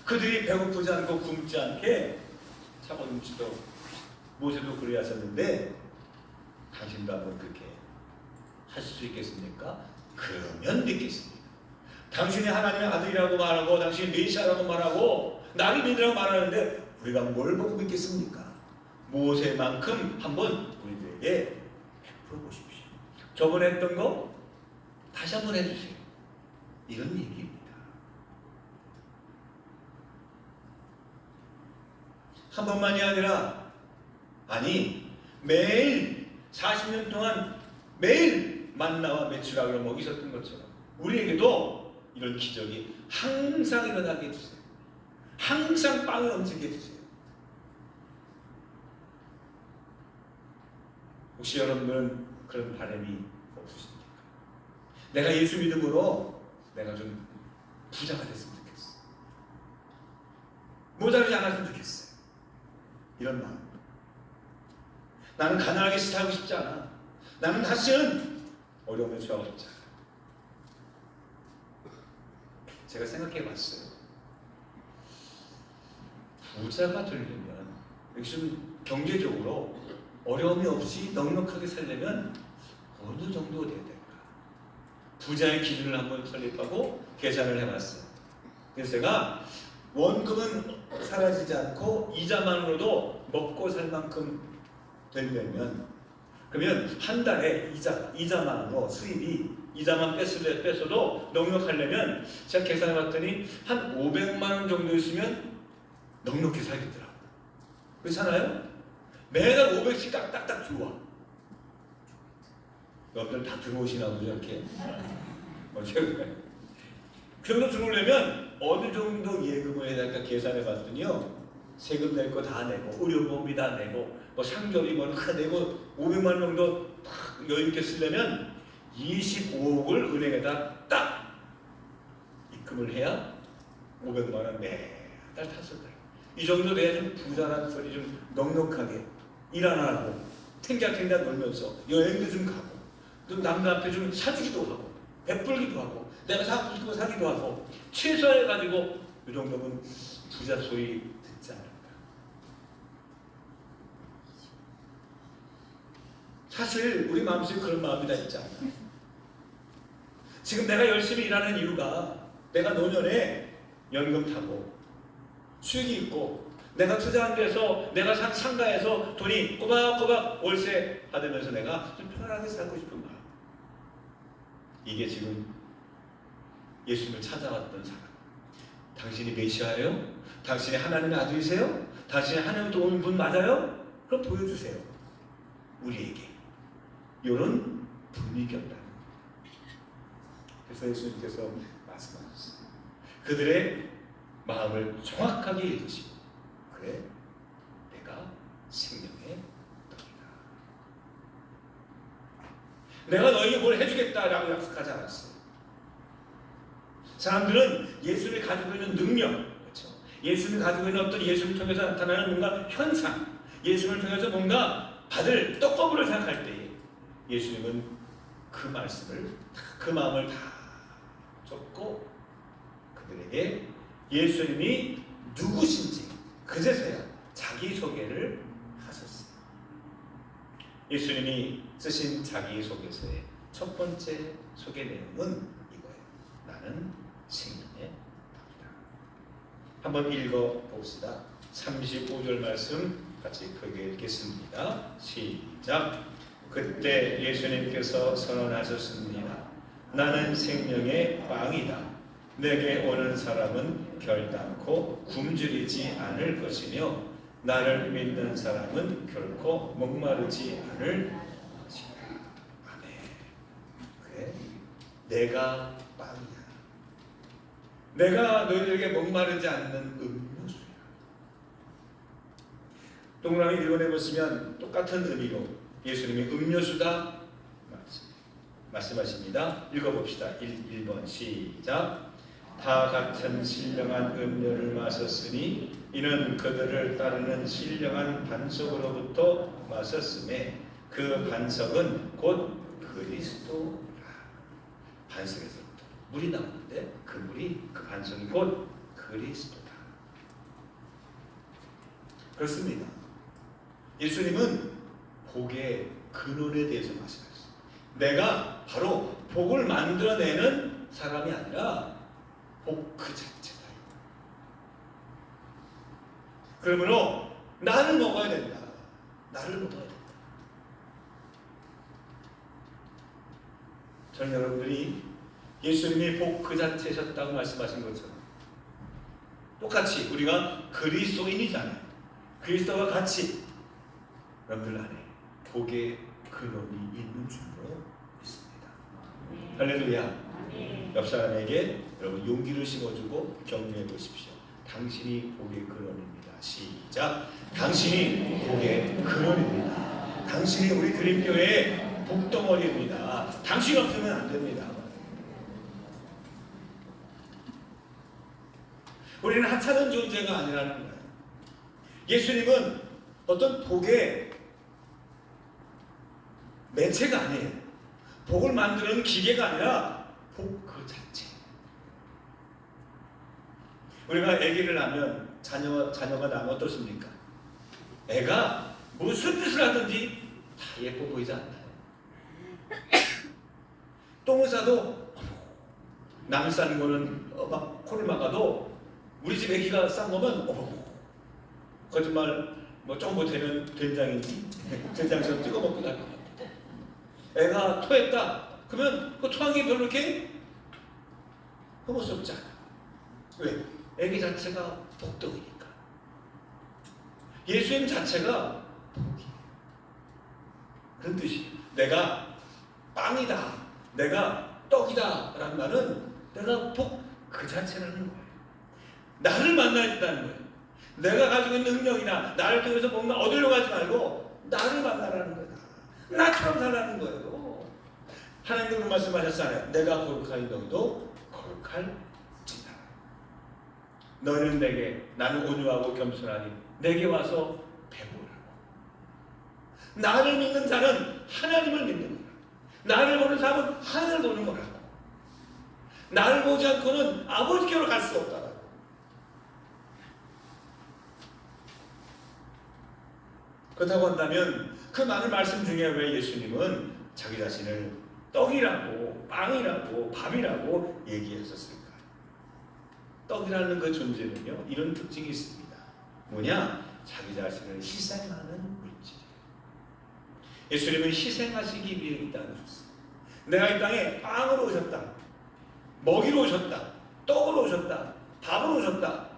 그들이 배고프지 않고 굶지 않게 차고 넘치도록 모세도 그래야 하셨는데 당신도 한번 그렇게 하실 수 있겠습니까? 그러면 믿겠습니다. 당신이 하나님의 아들이라고 말하고 당신이 메시아라고 말하고 나를 믿으라고 말하는데 우리가 뭘 보고 믿겠습니까? 모세만큼 한번 우리들에게 베풀어 보십시오. 저번에 했던 거 다시 한번 해주세요. 이런 얘기입니다. 한 번만이 아니라 아니 매일 40년 동안 매일 만나와 메추라기를 먹이셨던 것처럼 우리에게도 이런 기적이 항상 일어나게 해주세요. 항상 빵을 넘치게 해주세요. 혹시 여러분들은 그런 바람이 없으십니까? 내가 예수 믿음으로 내가 좀 부자가 됐으면 좋겠어. 모자르지 않았으면 좋겠어. 이런 마음. 나는 가난하게 살고 싶지 않아. 나는 다시는 어려움에 처하고 싶지 않아. 제가 생각해 봤어요. 부자가 되려면 요즘 경제적으로 어려움이 없이 넉넉하게 살려면 어느 정도 돼야 될까? 부자의 기준을 한번 설립하고 계산을 해봤어요. 그래서 제가 원금은 사라지지 않고 이자만으로도 먹고 살 만큼 되려면 그러면 한 달에 이자만으로 수입이 이자만 뺐어도 넉넉하려면 제가 계산해봤더니 한 500만 원 정도 있으면 넉넉히 살겠더라고요. 그렇잖아요? 매달 500씩 딱딱딱 들어와. 여러분들 다 들어오시나 보죠 이렇게? 그 정도 들어오려면 어느 정도 예금을 해야 될까 계산해봤더니요 세금 낼 거 다 내고 의료보험비 다 내고 뭐 상조비 뭐 다 내고 500만 원 정도 딱 여유있게 쓰려면 25억을 은행에다 딱 입금을 해야 500만 원 매달 탔을 거예요. 이 정도 돼야 좀 부자라는 소리 좀 넉넉하게 일 안 하고 탱자탱자 놀면서 여행도 좀 가고 또 남들한테 좀 사주기도 하고 베풀기도 하고 내가 사고 싶은 거 사기도 하고 최소화해 가지고 이 정도면 부자 소리 듣지 않을까. 사실 우리 마음속에 그런 마음이 다 있지 않나. 지금 내가 열심히 일하는 이유가 내가 노년에 연금 타고 수익이 있고 내가 투자한 데서 내가 산 상가에서 돈이 꼬박꼬박 월세 받으면서 내가 좀 편안하게 살고 싶은 마음. 이게 지금 예수님을 찾아왔던 사람. 당신이 메시아예요? 당신이 하나님의 아들이세요? 당신이 하나님부터 온 분 맞아요? 그럼 보여주세요. 우리에게. 이런 분위기였다. 그래서 예수님께서 말씀하셨어요. 그들의 마음을 정확하게 읽으시고 그래 내가 생명의 떡이다. 내가 너에게 뭘 해주겠다라고 약속하지 않았어요. 사람들은 예수님이 가지고 있는 능력, 그렇죠? 예수님이 가지고 있는 어떤 예수님을 통해서 나타나는 뭔가 현상, 예수님을 통해서 뭔가 받을 떡거부를 생각할 때에 예수님은 그 말씀을, 그 마음을 다 줬고 그들에게 예수님이 누구신지 그제서야 자기소개를 하셨어요. 예수님이 쓰신 자기소개서의 첫 번째 소개 내용은 이거예요. 나는 생명의 떡이다. 한번 읽어봅시다. 35절 말씀 같이 크게 읽겠습니다. 시작. 그때 예수님께서 선언하셨습니다. 나는 생명의 빵이다. 내게 오는 사람은 결단코 굶주리지 않을 것이며 나를 믿는 사람은 결코 목마르지 않을 것이다. 아멘. 그래, 내가 빵이야. 내가 너희들에게 목마르지 않는 음료수야. 동그라미 일본에 보시면 똑같은 의미로 예수님이 음료수다 말씀하십니다. 읽어봅시다. 1번 시작. 다 같은 신령한 음료를 마셨으니 이는 그들을 따르는 신령한 반석으로부터 마셨음에 그 반석은 곧 그리스도라. 반석에서부터 물이 나오는데 때 그 물이 그 반석이 곧 그리스도다. 그렇습니다. 예수님은 복의 근원에 대해서 말씀하셨어요. 내가 바로 복을 만들어내는 사람이 아니라 복 그 자체다. 그러므로 나를 먹어야 된다. 나를 먹어야 된다. 저는 여러분들이 예수님이 복 그 자체셨다고 말씀하신 것처럼 똑같이 우리가 그리스도인이잖아요. 그리스도와 같이 여러분들 안에 복의 근원이 있는 줄로 믿습니다. 할렐루야. 옆 사람에게 여러분 용기를 심어주고 격려해 보십시오. 당신이 복의 근원입니다. 시작. 당신이 복의 근원입니다. 당신이 우리 드림교회의 복덩어리입니다. 당신 없으면 안 됩니다. 우리는 하찮은 존재가 아니라는 거예요. 예수님은 어떤 복의 매체가 아니에요. 복을 만드는 기계가 아니라 복 그 자체. 우리가 아기를 낳으면 자녀가 나면 어떻습니까? 애가 무슨 짓을 하든지 다 예뻐 보이지 않나요? 똥을 싸도 남이 싸는 거는 막 코를 막아도 우리 집 아기가 싼 거면 거짓말 뭐 조금 못하면 된장인지 된장처럼 찍어 먹고 날 것 같아. 애가 토했다. 그러면 그 토한 게 별로 이렇게 혐오스럽지 않아. 왜? 애기 자체가 복덩이니까. 예수님 자체가 복이에요. 그런 뜻이 내가 빵이다, 내가 떡이다 라는 말은 내가 복 그 자체라는 거예요. 나를 만나야 된다는 거예요. 내가 가지고 있는 능력이나 나를 통해서 뭔가 얻으려고 하지 말고 나를 만나라는 거다. 나처럼 살라는 거예요. 하나님도 그런 말씀하셨잖아요. 내가 거룩하니 너희도 거룩할지다. 너희는 내게, 나는 온유하고 겸손하니 내게 와서 배우라고. 나를 믿는 자는 하나님을 믿는 거라. 나를 보는 사람은 하나님을 보는 거라고. 나를 보지 않고는 아버지께로 갈 수 없다라고. 그렇다고 한다면 그 많은 말씀 중에 왜 예수님은 자기 자신을 떡이라고, 빵이라고, 밥이라고 얘기하셨을까? 떡이라는 그 존재는요, 이런 특징이 있습니다. 뭐냐? 자기 자신을 희생하는 물질이에요. 예수님은 희생하시기 위해 이 땅에 오셨어요. 내가 이 땅에 빵으로 오셨다, 먹이로 오셨다, 떡으로 오셨다, 밥으로 오셨다.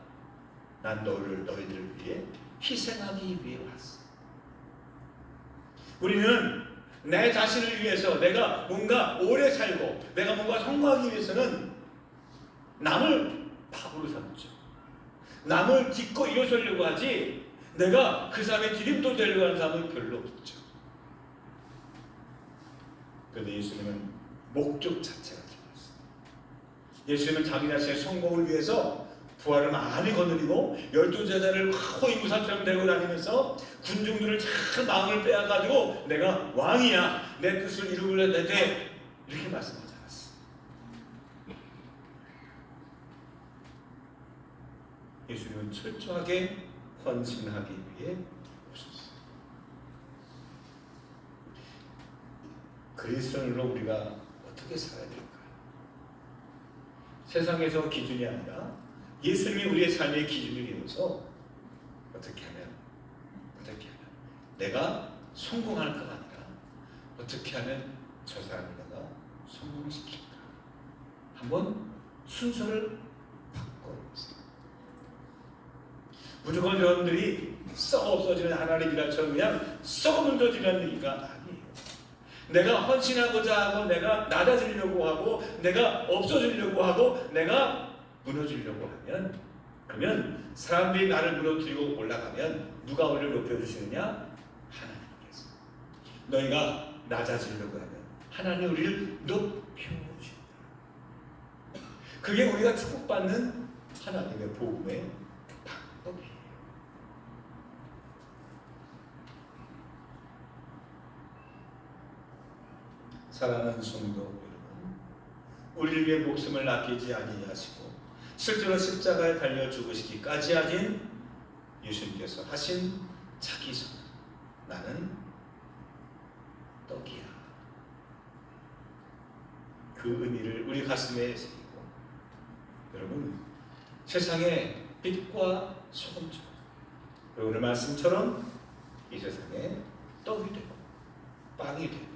난 너희들을 위해 희생하기 위해 왔어. 우리는 내 자신을 위해서 내가 뭔가 오래 살고 내가 뭔가 성공하기 위해서는 남을 밥으로 삼죠. 남을 딛고 일어서려고 하지 내가 그 사람의 디딤돌 되려고 하는 사람은 별로 없죠. 그런데 예수님은 목적 자체가 틀렸어요. 예수님은 자기 자신의 성공을 위해서 부활을 많이 거느리고 12제자를 호위무사처럼 데리고 다니면서 군중들을 참 마음을 빼앗가지고 내가 왕이야, 내 뜻을 이루려 돼 이렇게 말씀하지 않았어. 예수님은 철저하게 헌신하기 위해 오셨어요. 그리스도인으로 우리가 어떻게 살아야 될까요? 세상에서 기준이 아니라 예수님이 우리의 삶의 기준이 되어서 어떻게 하면 내가 성공할까 아니라 어떻게 하면 저 사람을 내가 성공시킬까 한번 순서를 바꿔보세요. 무조건 여러분들이 썩어 없어지는 하나님이라처럼 그냥 썩어 문져지는 얘기가 아니에요. 내가 헌신하고자 하고 내가 낮아지려고 하고 내가 없어지려고 하고 내가 무너지려고 하면 그러면 사람들이 나를 무너뜨리고 올라가면 누가 우리를 높여주시느냐? 하나님께서. 너희가 낮아지려고 하면 하나님 우리를 높여주신다. 그게 우리가 축복받는 하나님의 복음의 방법이에요. 사랑하는 성도 여러분, 우리를 위해 목숨을 아끼지 아니하시고 실제로 십자가에 달려 죽으시기까지 하신 예수님께서 하신 자기 선, 나는 떡이야. 그 의미를 우리 가슴에 새기고, 여러분, 세상의 빛과 소금처럼, 오늘 말씀처럼 이 세상에 떡이 되고 빵이 되고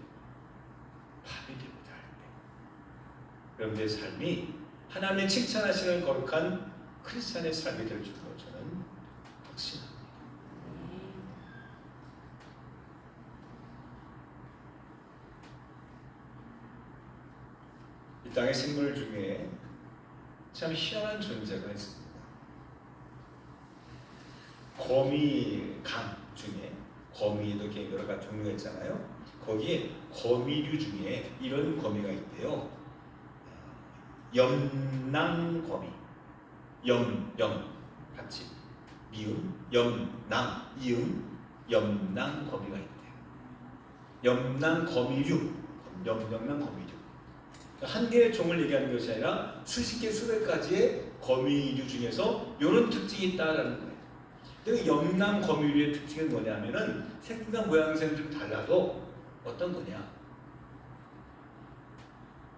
밥이 되고자 할 때, 여러분들의 삶이 하나님의 칭찬하시는 거룩한 크리스찬의 삶이 될 줄로 저는 확신합니다. 이 땅의 생물 중에 참 희한한 존재가 있습니다. 거미감 중에, 거미도 이렇게 여러 가지 종류가 있잖아요. 거기에 거미류 중에 이런 거미가 있대요. 염낭거미. 염 같이 미음, 염낭, 이음, 염낭거미가 있대요. 염낭거미류, 염낭거미류. 한 개의 종을 얘기하는 것이 아니라 수십 개, 수백 가지의 거미류 중에서 이런 특징이 있다라는 거예요. 근데 염낭거미류의 특징은 뭐냐면은 생긴 모양새는 좀 달라도 어떤 거냐?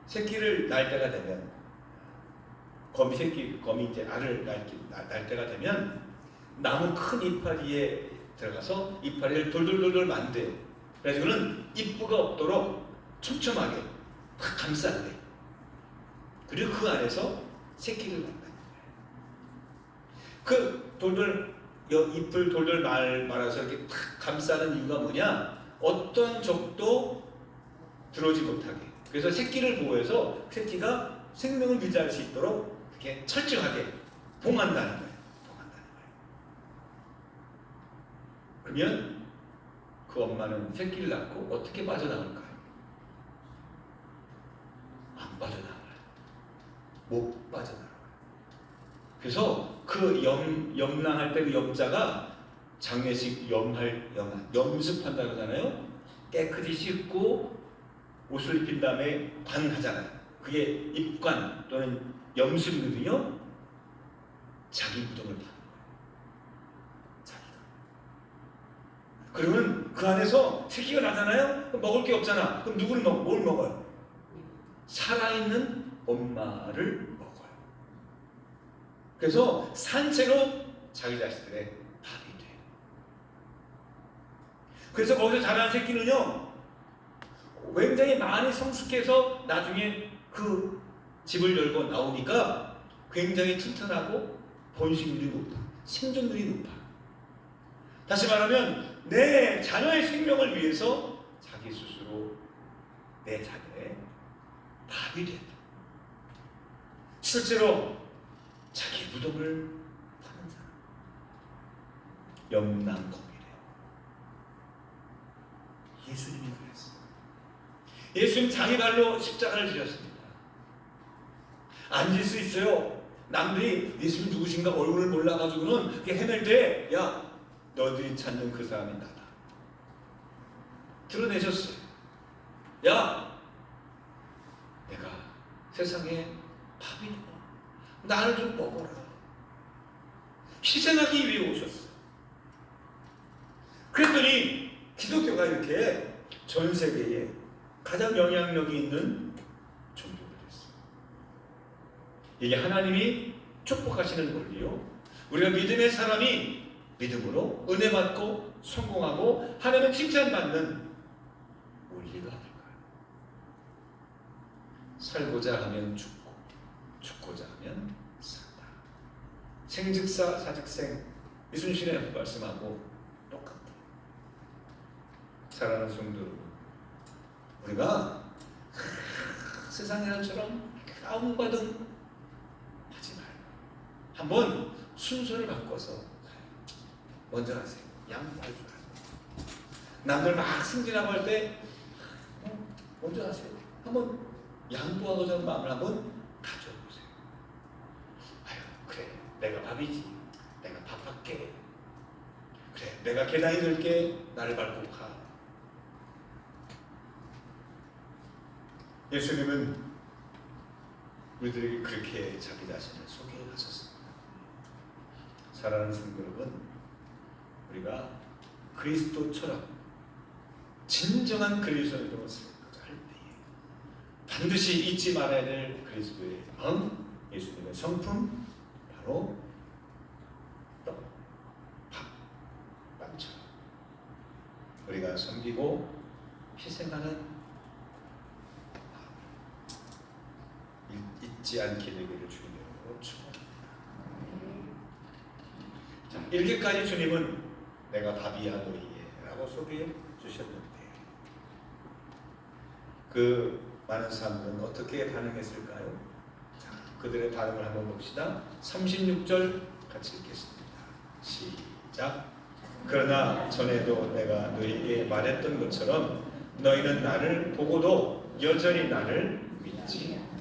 새끼를 낳을 때가 되면, 거미 이제 알을 낳을 때가 되면 나무 큰 이파리에 들어가서 이파리를 돌돌돌돌 만대요. 그래가지고는 입구가 없도록 촘촘하게 확 감싼대. 그리고 그 안에서 새끼를 낳는다는 거예요. 그 잎을 돌돌 말아서 이렇게 탁 감싸는 이유가 뭐냐? 어떤 적도 들어오지 못하게. 그래서 새끼를 보호해서 새끼가 생명을 유지할 수 있도록 이렇게 철저하게 봉한다는 거예요. 그러면 그 엄마는 새끼를 낳고 어떻게 빠져나올까요? 안 빠져나와요. 못 빠져나와요. 그래서 그 염랑할 때 그 염자가 장례식 염습한다고 하잖아요. 깨끗이 씻고 옷을 입힌 다음에 관하잖아요. 그게 입관 또는 염습이거든요. 자기 무덤을 파는 거예요. 자기가. 그러면 그 안에서 새끼가 나잖아요. 그럼 먹을 게 없잖아. 그럼 누구를 뭘 먹어요? 살아있는 엄마를 먹어요. 그래서 산채로 자기 자식들의 밥이 돼요. 그래서 거기서 자란 새끼는요, 굉장히 많이 성숙해서 나중에 그 집을 열고 나오니까 굉장히 튼튼하고 번식률이 높아. 생존율이 높아. 다시 말하면 내 자녀의 생명을 위해서 자기 스스로 내 자녀의 밥이 된다. 실제로 자기 무덤을 파는 사람. 염낭거미래요. 예수님이 그랬어요. 예수님 자기 발로 십자가를 지셨습니다. 앉을 수 있어요. 남들이 예수님 누구신가 얼굴을 몰라가지고는 그렇게 헤맬 때, 야, 너희들이 찾는 그 사람이 나다. 드러내셨어요. 야, 내가 세상에 밥이 되고 나를 좀 먹어라. 희생하기 위해 오셨어요. 그랬더니 기독교가 이렇게 전 세계에 가장 영향력이 있는 종교가 됐어요. 이게 하나님이 축복하시는 원리요. 우리가 믿음의 사람이 믿음으로 은혜 받고 성공하고 하나님의 칭찬받는 원리가 아닐까요? 살고자 하면 죽고 죽고자 하면 산다. 생즉사 사즉생 이순신의 말씀하고 똑같아요. 사랑하는 성도 여러분, 우리가 세상 일처럼 다운받은 하지 말고 한번 순서를 바꿔서 먼저 하세요. 양보할 줄 알고. 남들 막 승진하고 할 때 먼저 하세요. 한번 양보하고자 하는 마음을 한번 가져보세요. 아유, 그래, 내가 밥이지. 내가 밥 할게. 그래, 내가 계단이 될게. 나를 밟고 가. 예수님은 우리들이 그렇게 자기 자신을 소개해 갔었습니다. 사랑하는 성도 여러분, 우리가 그리스도처럼 진정한 그리스도인으로 할 때에 반드시 잊지 말아야 될 그리스도의 마음, 예수님의 성품, 바로 떡, 밥, 빵처럼 우리가 섬기고 희생하는 잊지 않게 되기를 주님으로 축원합니다. 자, 이렇게까지 주님은 내가 밥이야 너희에 라고 소개해 주셨는데 그 많은 사람들은 어떻게 반응했을까요? 자, 그들의 반응을 한번 봅시다. 36절 같이 읽겠습니다. 시작. 그러나 전에도 내가 너희에게 말했던 것처럼 너희는 나를 보고도 여전히 나를 믿지 않는다.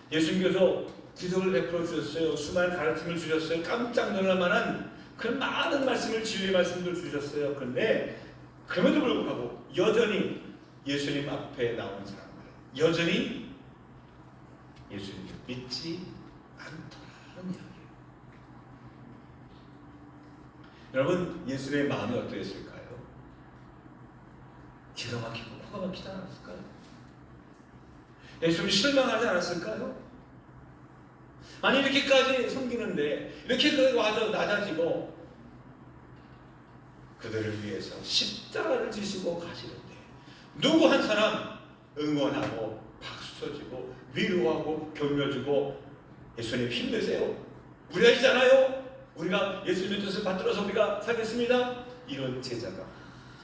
예수님께서 기적을 베풀어 주셨어요. 수많은 가르침을 주셨어요. 깜짝 놀랄 만한 그런 많은 말씀을, 진리의 말씀을 주셨어요. 그런데 그럼에도 불구하고 여전히 예수님 앞에 나온 사람들은 여전히 예수님을 믿지 않더라는 이야기예요. 여러분, 예수님의 마음이 어떠했을까요? 기가 막히고 코가 막히지 않았을까요? 예수님 실망하지 않았을까요? 아니, 이렇게까지 섬기는데 이렇게까지 와서 낮아지고 그들을 위해서 십자가를 지시고 가시는데 누구 한 사람 응원하고 박수 쳐주고 위로하고 격려주고 예수님 힘내세요, 우리가 있잖아요, 우리가 예수님의 뜻을 받들어서 우리가 살겠습니다, 이런 제자가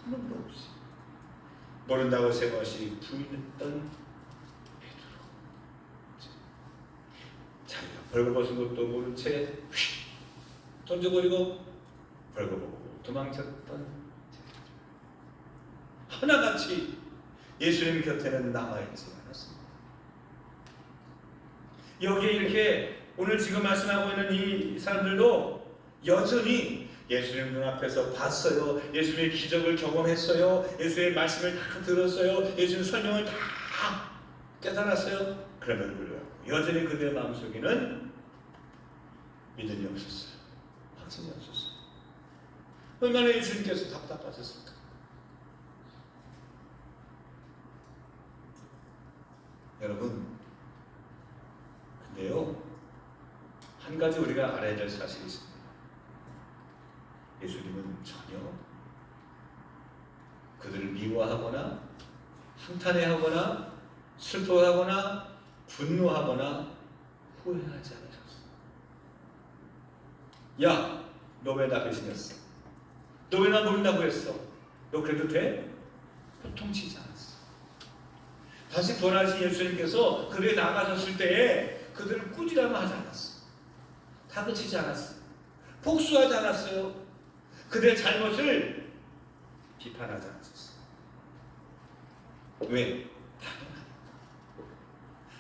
한 명도 없이 모른다고 세 번씩 부인했던 베드로. 자기가 벌거벗은 것도 모른 채 휙 던져버리고 벌거벗고 도망쳤던 제자. 하나같이 예수님 곁에는 남아있지 않았습니다. 여기에 이렇게 오늘 지금 말씀하고 있는 이 사람들도 여전히 예수님 눈앞에서 봤어요. 예수님의 기적을 경험했어요. 예수님의 말씀을 다 들었어요. 예수님 설명을 다 깨달았어요. 그럼에도 불구하고 여전히 그들의 마음속에는 믿음이 없었어요. 확신이 없었어요. 얼마나 예수님께서 답답하셨을까? 여러분, 근데요, 한 가지 우리가 알아야 될 사실이 있습니다. 예수님은 전혀 그들을 미워하거나 한탄해하거나 슬퍼하거나 분노하거나 후회하지 않으셨어요. 야, 너 왜 나 배신했어? 너 왜 나 모른다고 했어? 너 그래도 돼? 호통치지 않았어. 다시 부활하신 예수님께서 그들에 나가셨을 때에 그들을 꾸지람을 하지 않았어. 다그치지 않았어. 복수하지 않았어요. 그들의 잘못을 비판하지 않았어요. 왜?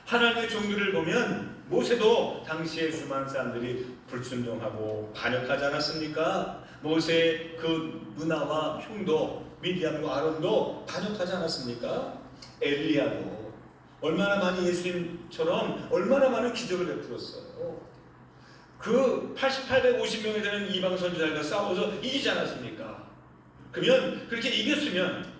하나님의 종들을 보면 모세도 당시에 수많은 사람들이 불순종하고 반역하지 않았습니까? 모세의 그 누나와 형도 미디안과 아론도 반역하지 않았습니까? 엘리야도 얼마나 많이 예수님처럼 얼마나 많은 기적을 베풀었어요. 그 850명이 되는 이방 선지자들과 싸워서 이기지 않았습니까? 그러면 그렇게 이겼으면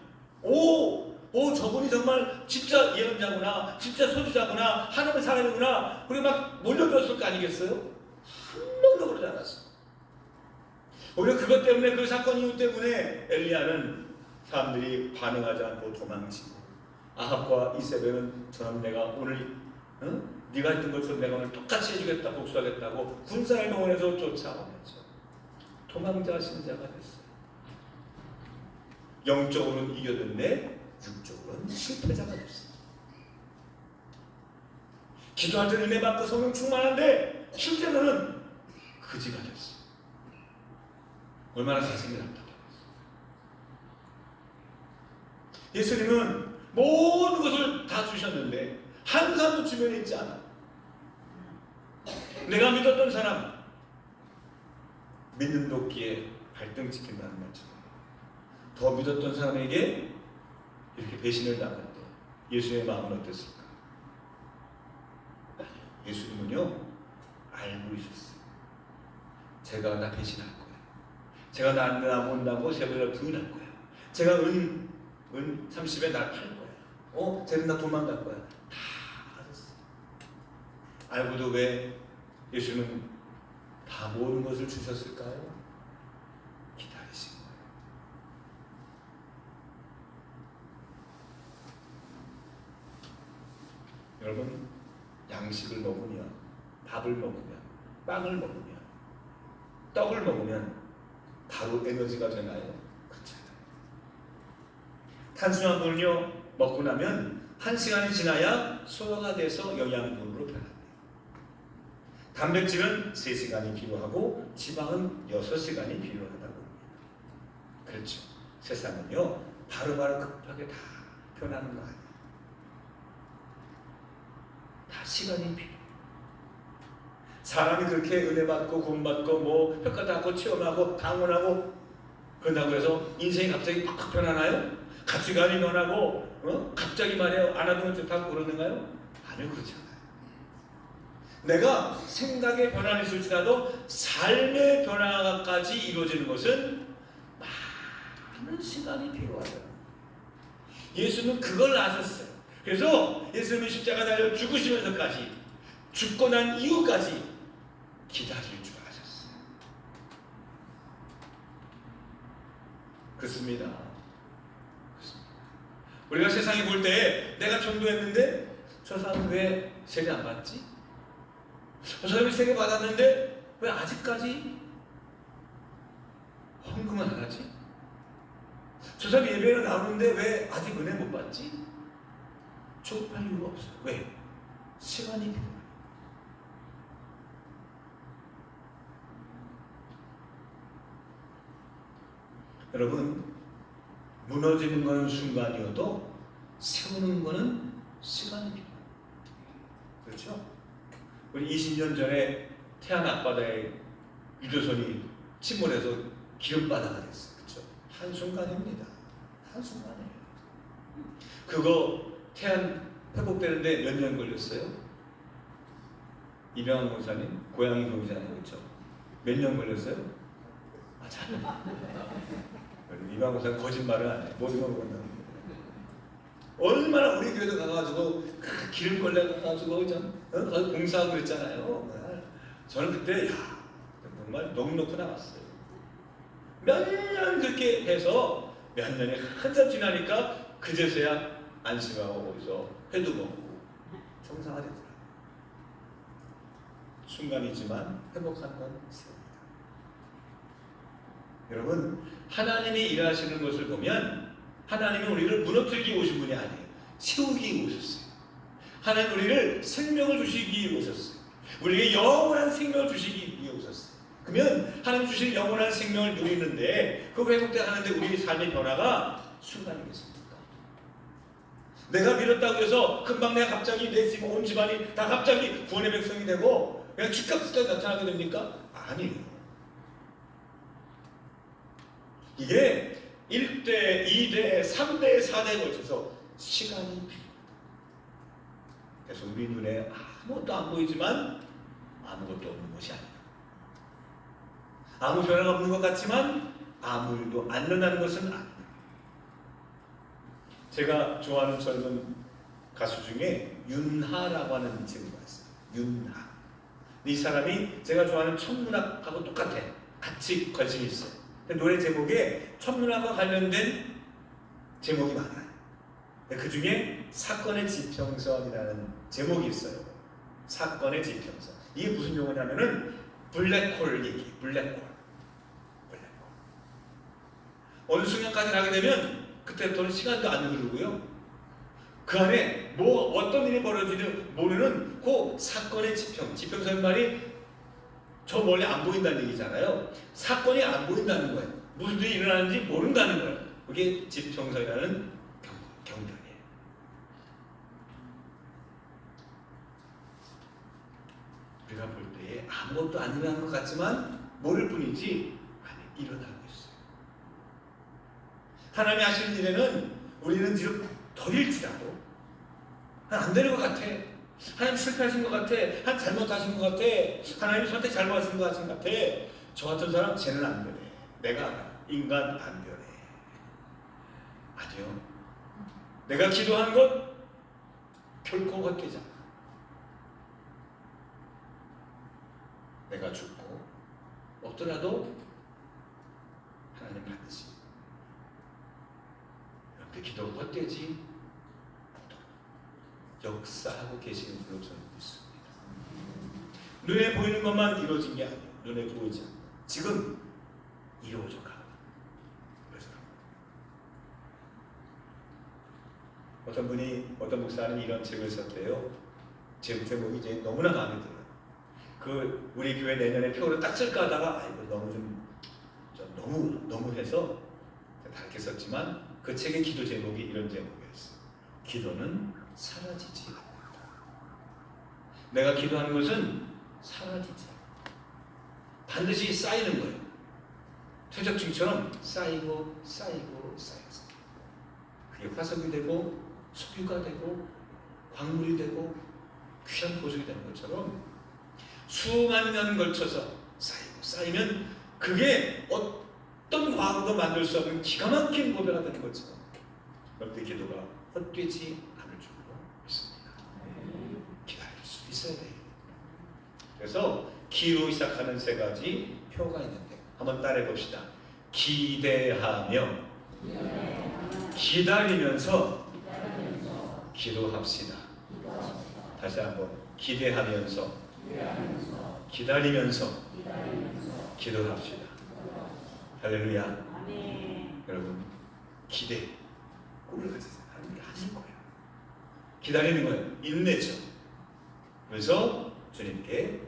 저분이 정말 진짜 예언자구나, 진짜 선지자구나, 하나님의 사람이구나, 우리 막 몰려들었을 거 아니겠어요? 한 명도 그러지 않았어. 오히려 그것 때문에, 그 사건 이후 때문에 엘리야는 사람들이 반응하지 않고 도망치고, 아합과 이세벨은 저는 내가 오늘 네가 했던 것처럼 내가 오늘 똑같이 해주겠다, 복수하겠다고 군사를 동원해서 쫓아오면서 도망자 신자가 됐어요. 영적으로는 이겼는데 육적으로는 실패자가 됐어요. 기도할 때 은혜 받고 성령 충만한데 실제로는 거지가 됐어요. 얼마나 가슴이 답답했어요. 예수님은 모든 것을 다 주셨는데 한 사람도 주변에 있지 않아. 내가 믿었던 사람, 믿는 도끼에 발등 찍힌다는 말처럼 더 믿었던 사람에게 이렇게 배신을 당할 때 예수의 마음은 어땠을까? 예수님은요 알고 있었어요. 제가 나 배신할 거예요. 제가 나 못나고 세번이나 부인할 거예요. 제가 은 30에 날 팔 거예요. 쟤는 나 도망갈 거야. 다 알았어요. 알고도 왜 예수는 다 모든 것을 주셨을까요? 기다리신 거예요. 여러분, 양식을 먹으면, 밥을 먹으면, 빵을 먹으면, 떡을 먹으면 바로 에너지가 되나요? 그렇지 않아요. 탄수화물은요 먹고 나면 1시간이 지나야 소화가 돼서 영양분으로 변합니다. 단백질은 3시간이 필요하고 지방은 6시간이 필요하다고 합니다. 그렇죠. 세상은요 바로바로 급하게 다 변하는 거 아니에요. 다 시간이 필요해요. 사람이 그렇게 은혜 받고 구원받고 뭐 효과 닿고 체험하고 강원하고 그런다고 해서 인생이 갑자기 팍 변하나요? 가치관이 변하고 갑자기 말해요 안 하면 좋다고 그러는가요? 아니요, 그렇지 않아요. 내가 생각의 변화는 있을지라도 삶의 변화까지 이루어지는 것은 많은 시간이 필요하다. 예수는 그걸 아셨어요. 그래서 예수님은 십자가 달려 죽으시면서까지 죽고 난 이후까지 기다릴 줄 아셨어요. 그렇습니다. 우리가 세상에 볼 때 내가 전도했는데 저 사람은 왜 세례 안 받지? 저 사람이 세례 받았는데 왜 아직까지 헌금은 안 하지? 저 사람이 예배를 나오는데 왜 아직 은혜 못 받지? 조급할 이유가 없어요. 왜? 시간이 필요해요. 여러분, 무너지는 것은 순간이어도 세우는 것은 시간이 필요해요. 그렇죠? 우리 20년 전에 태안 앞바다에 유조선이 침몰해서 기름바다가 됐어요. 그렇죠? 한순간입니다. 한순간이에요. 그거 태안 회복되는데 몇 년 걸렸어요? 이병헌 목사님 고향이 거기잖아요. 그렇죠? 몇 년 걸렸어요? 맞아요. 이병헌 목사님 거짓말을 안 해요. 모든 걸 본다는 거예요. 얼마나 우리 교회도 가가지고 기름 걸려 가가지고 거기 공사하고 그랬잖아요. 저는 그때 정말 넋놓고 나왔어요. 몇 년 그렇게 해서 몇 년이 한참 지나니까 그제서야 안심하고 거기서 회도 먹고 정상화 되더라고요. 순간이지만 회복하는 건 세입니다. 여러분, 하나님이 일하시는 것을 보면 하나님은 우리를 무너뜨리기 오신 분이 아니에요. 세우기 오셨어요. 하나님 우리를 생명을 주시기 위해 오셨어요. 우리에게 영원한 생명을 주시기 위해 오셨어요. 그러면 하나님 주신 영원한 생명을 누리는데 그 회복돼 하는데 우리의 삶의 변화가 순간이겠습니까? 내가 믿었다고 해서 금방 내가 갑자기 내 집 온 집안이 다 갑자기 구원의 백성이 되고 그냥 즉각즉각 나타나게 됩니까? 아니에요. 이게 1대, 2대, 3대, 4대에 걸쳐서 시간이 필요합니다. 그래서 우리 눈에 아무것도 안 보이지만 아무것도 없는 것이 아니에요. 아무 변화가 없는 것 같지만 아무 일도 안 일어나는 것은 아닙니다. 제가 좋아하는 젊은 가수 중에 윤하라고 하는 친구가 있어요. 윤하. 이 사람이 제가 좋아하는 천문학하고 똑같아. 같이 관심이 있어요. 노래 제목에 천문학과 관련된 제목이 많아요. 그 중에 사건의 지평선이라는 제목이 있어요. 사건의 지평선. 이게 무슨 용어냐면은 블랙홀 얘기. 블랙홀. 어느 순간까지 가게 되면 그때부터는 시간도 안 흐르고요. 그 안에 뭐 어떤 일이 벌어지는지 모르는 그 사건의 지평선 말이 저 멀리 안 보인다는 얘기잖아요. 사건이 안 보인다는 거예요. 무슨 일이 일어나는지 모른다는 거예요. 그게 지평선이라는 경전이에요. 우리가 볼 때에 아무것도 안 일어나는 것 같지만 모를 뿐이지 아니 일어나고 있어요. 하나님이 하시는 일에는 우리는 뒤로 더딜지라도 안 되는 것 같아. 하나님 실패하신 것 같아. 하나님 잘못하신 것 같아. 하나님 선택 잘못하신 것 같아. 저 같은 사람 쟤는 안 변해. 내가 알아. 인간 안 변해. 아니요. 내가 기도한 것 결코 헛되지 않아. 내가 죽고 없더라도 하나님 반드시 여러분들 기도가 헛되지 않도록 역사하고 계시는 줄로 저는 믿습니다. 눈에 보이는 것만 이루어진 게 아니에요. 눈에 보이지 않고 지금 이루어져 가고. 그래서 어떤 목사님 이런 책을 썼대요. 제목이 이제 너무나 마음에 들어요. 우리 교회 내년에 표를 딱 쓸까 하다가 이거 너무 해서 다르게 썼지만 그 책의 기도 제목이 이런 제목이었어요. 기도는 사라지지 않는다. 내가 기도하는 것은 사라지지 않는다. 반드시 쌓이는 거예요. 퇴적증처럼 쌓이고 그게 화석이 되고 석유가 되고 광물이 되고 귀한 보석이 되는 것처럼 수만 년 걸쳐서 쌓이면 그게 어떤 과학도 만들 수 없는 기가 막힌 보배가 되는 것처럼 여러분의 기도가 헛되지 않을 줄로 믿습니다. 기다릴 수 있어야 돼요. 그래서 기로 시작하는 세 가지 표가 있는데 한번 따라해 봅시다. 기대하며 기다리면서 기도합시다. 다시 한번 기대하면서 기다리면서 기도합시다. 할렐루야. 여러분 기대 꿈을 가지세요. 하나님이 하실 거예요. 기다리는 거예요. 인내죠. 그래서 주님께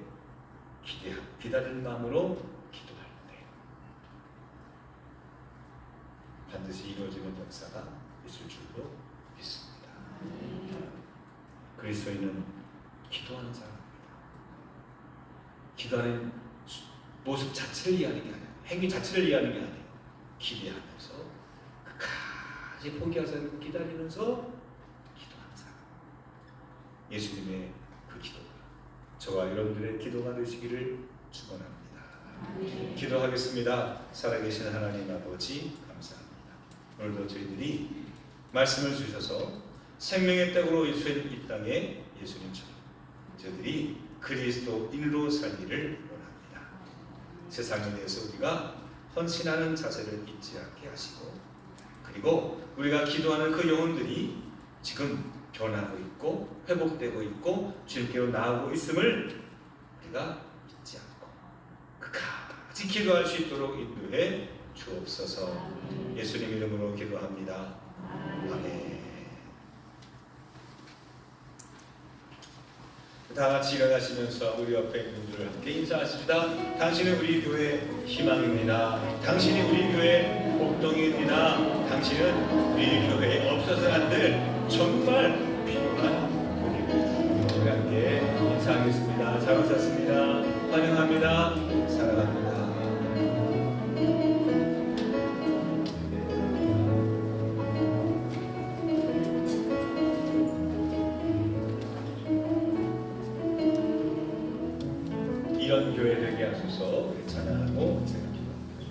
기다리는 마음으로 기도할 때 반드시 이루어지는 역사가 있을 줄로 믿습니다. 그리스도인은 기도하는 사람입니다. 기도하는 모습 자체를 이해하는 게 아니에요. 행위 자체를 이해하는 게 아니에요. 기대하면서 끝까지 포기하지 기다리면서 기도하는 사람. 예수님의 그 기도가 저와 여러분들의 기도가 되시기를 축원합니다. 기도하겠습니다. 살아계신 하나님 아버지 감사합니다. 오늘도 저희들이 말씀을 주셔서 생명의 떡으로 예수님 이 땅에 예수님처럼 저희들이 그리스도인으로 살기를 원합니다. 세상에 대해서 우리가 헌신하는 자세를 잊지 않게 하시고 그리고 우리가 기도하는 그 영혼들이 지금 변하고 있고 회복되고 있고 주님께로 나아오고 있음을 우리가 잊지 않고 끝까지 기도할 수 있도록 인도해 주옵소서. 예수님 이름으로 기도합니다. 아멘. 다 같이 일어나시면서 우리 옆에 있는 분들을 함께 인사하십니다. 당신은 우리 교회 희망입니다. 당신이 우리 교회 복동입니다. 당신은 우리 교회에 없어서는 안 될 정말 필요한 분입니다. 우리 함께 인사하겠습니다. 잘 오셨습니다. 환영합니다. 사랑합니다. 이런 교회 되게 하소서. 우리 찬양하고 제가 기도합니다.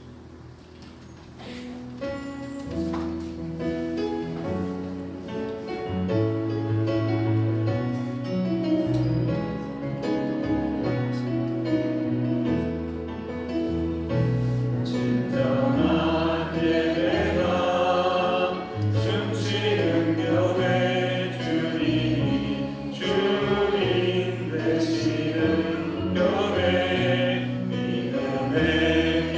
진정한 예배가 숨쉬는 교회 주님이 주인 되시는 교회 믿음의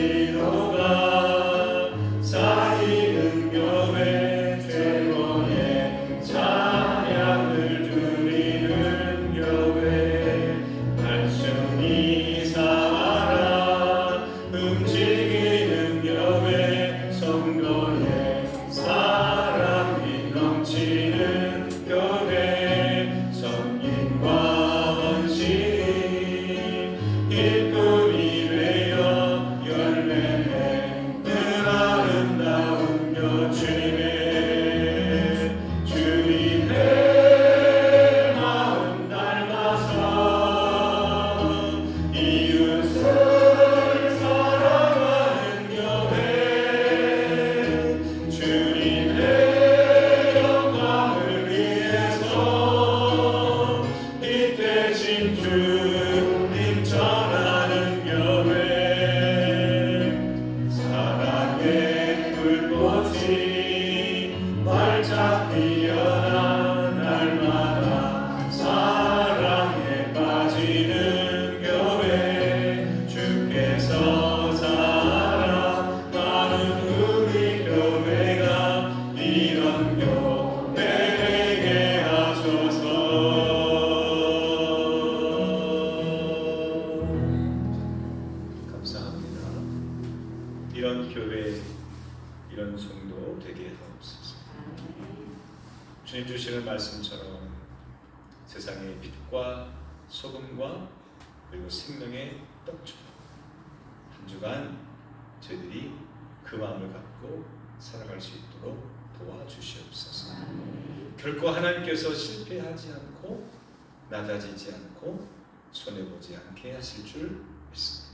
감사합니다. 이런 교회, 이런 성도 되게 하옵소서. 주님 주시는 말씀처럼 세상의 빛과 소금과 그리고 생명의 떡처럼 한 주간 저희들이 그 마음을 갖고 살아갈 수 있도록 도와주시옵소서. 결코 하나님께서 실패하지 않고 낮아지지 않고 손해보지 않게 하실 줄 믿습니다.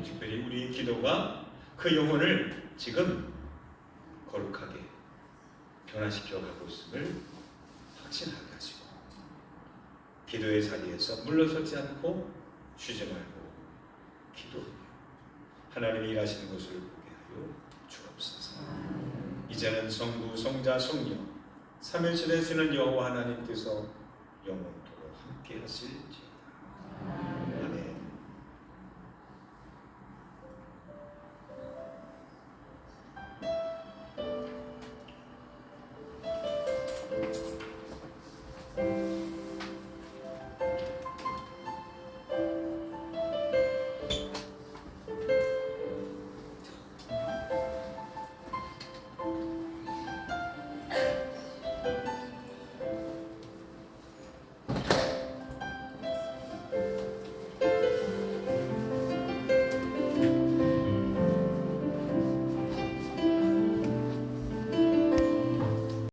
특별히 우리의 기도가 그 영혼을 지금 거룩하게 변화시켜 가고 있음을 확신하게 하시고 기도의 자리에서 물러서지 않고 쉬지 말고 기도하며 하나님이 일하시는 것을 보게 하여 주옵소서. 이제는 성부, 성자, 성령 삼위일체 되시는 여호와 하나님께서 영원토록 함께 하실지어다.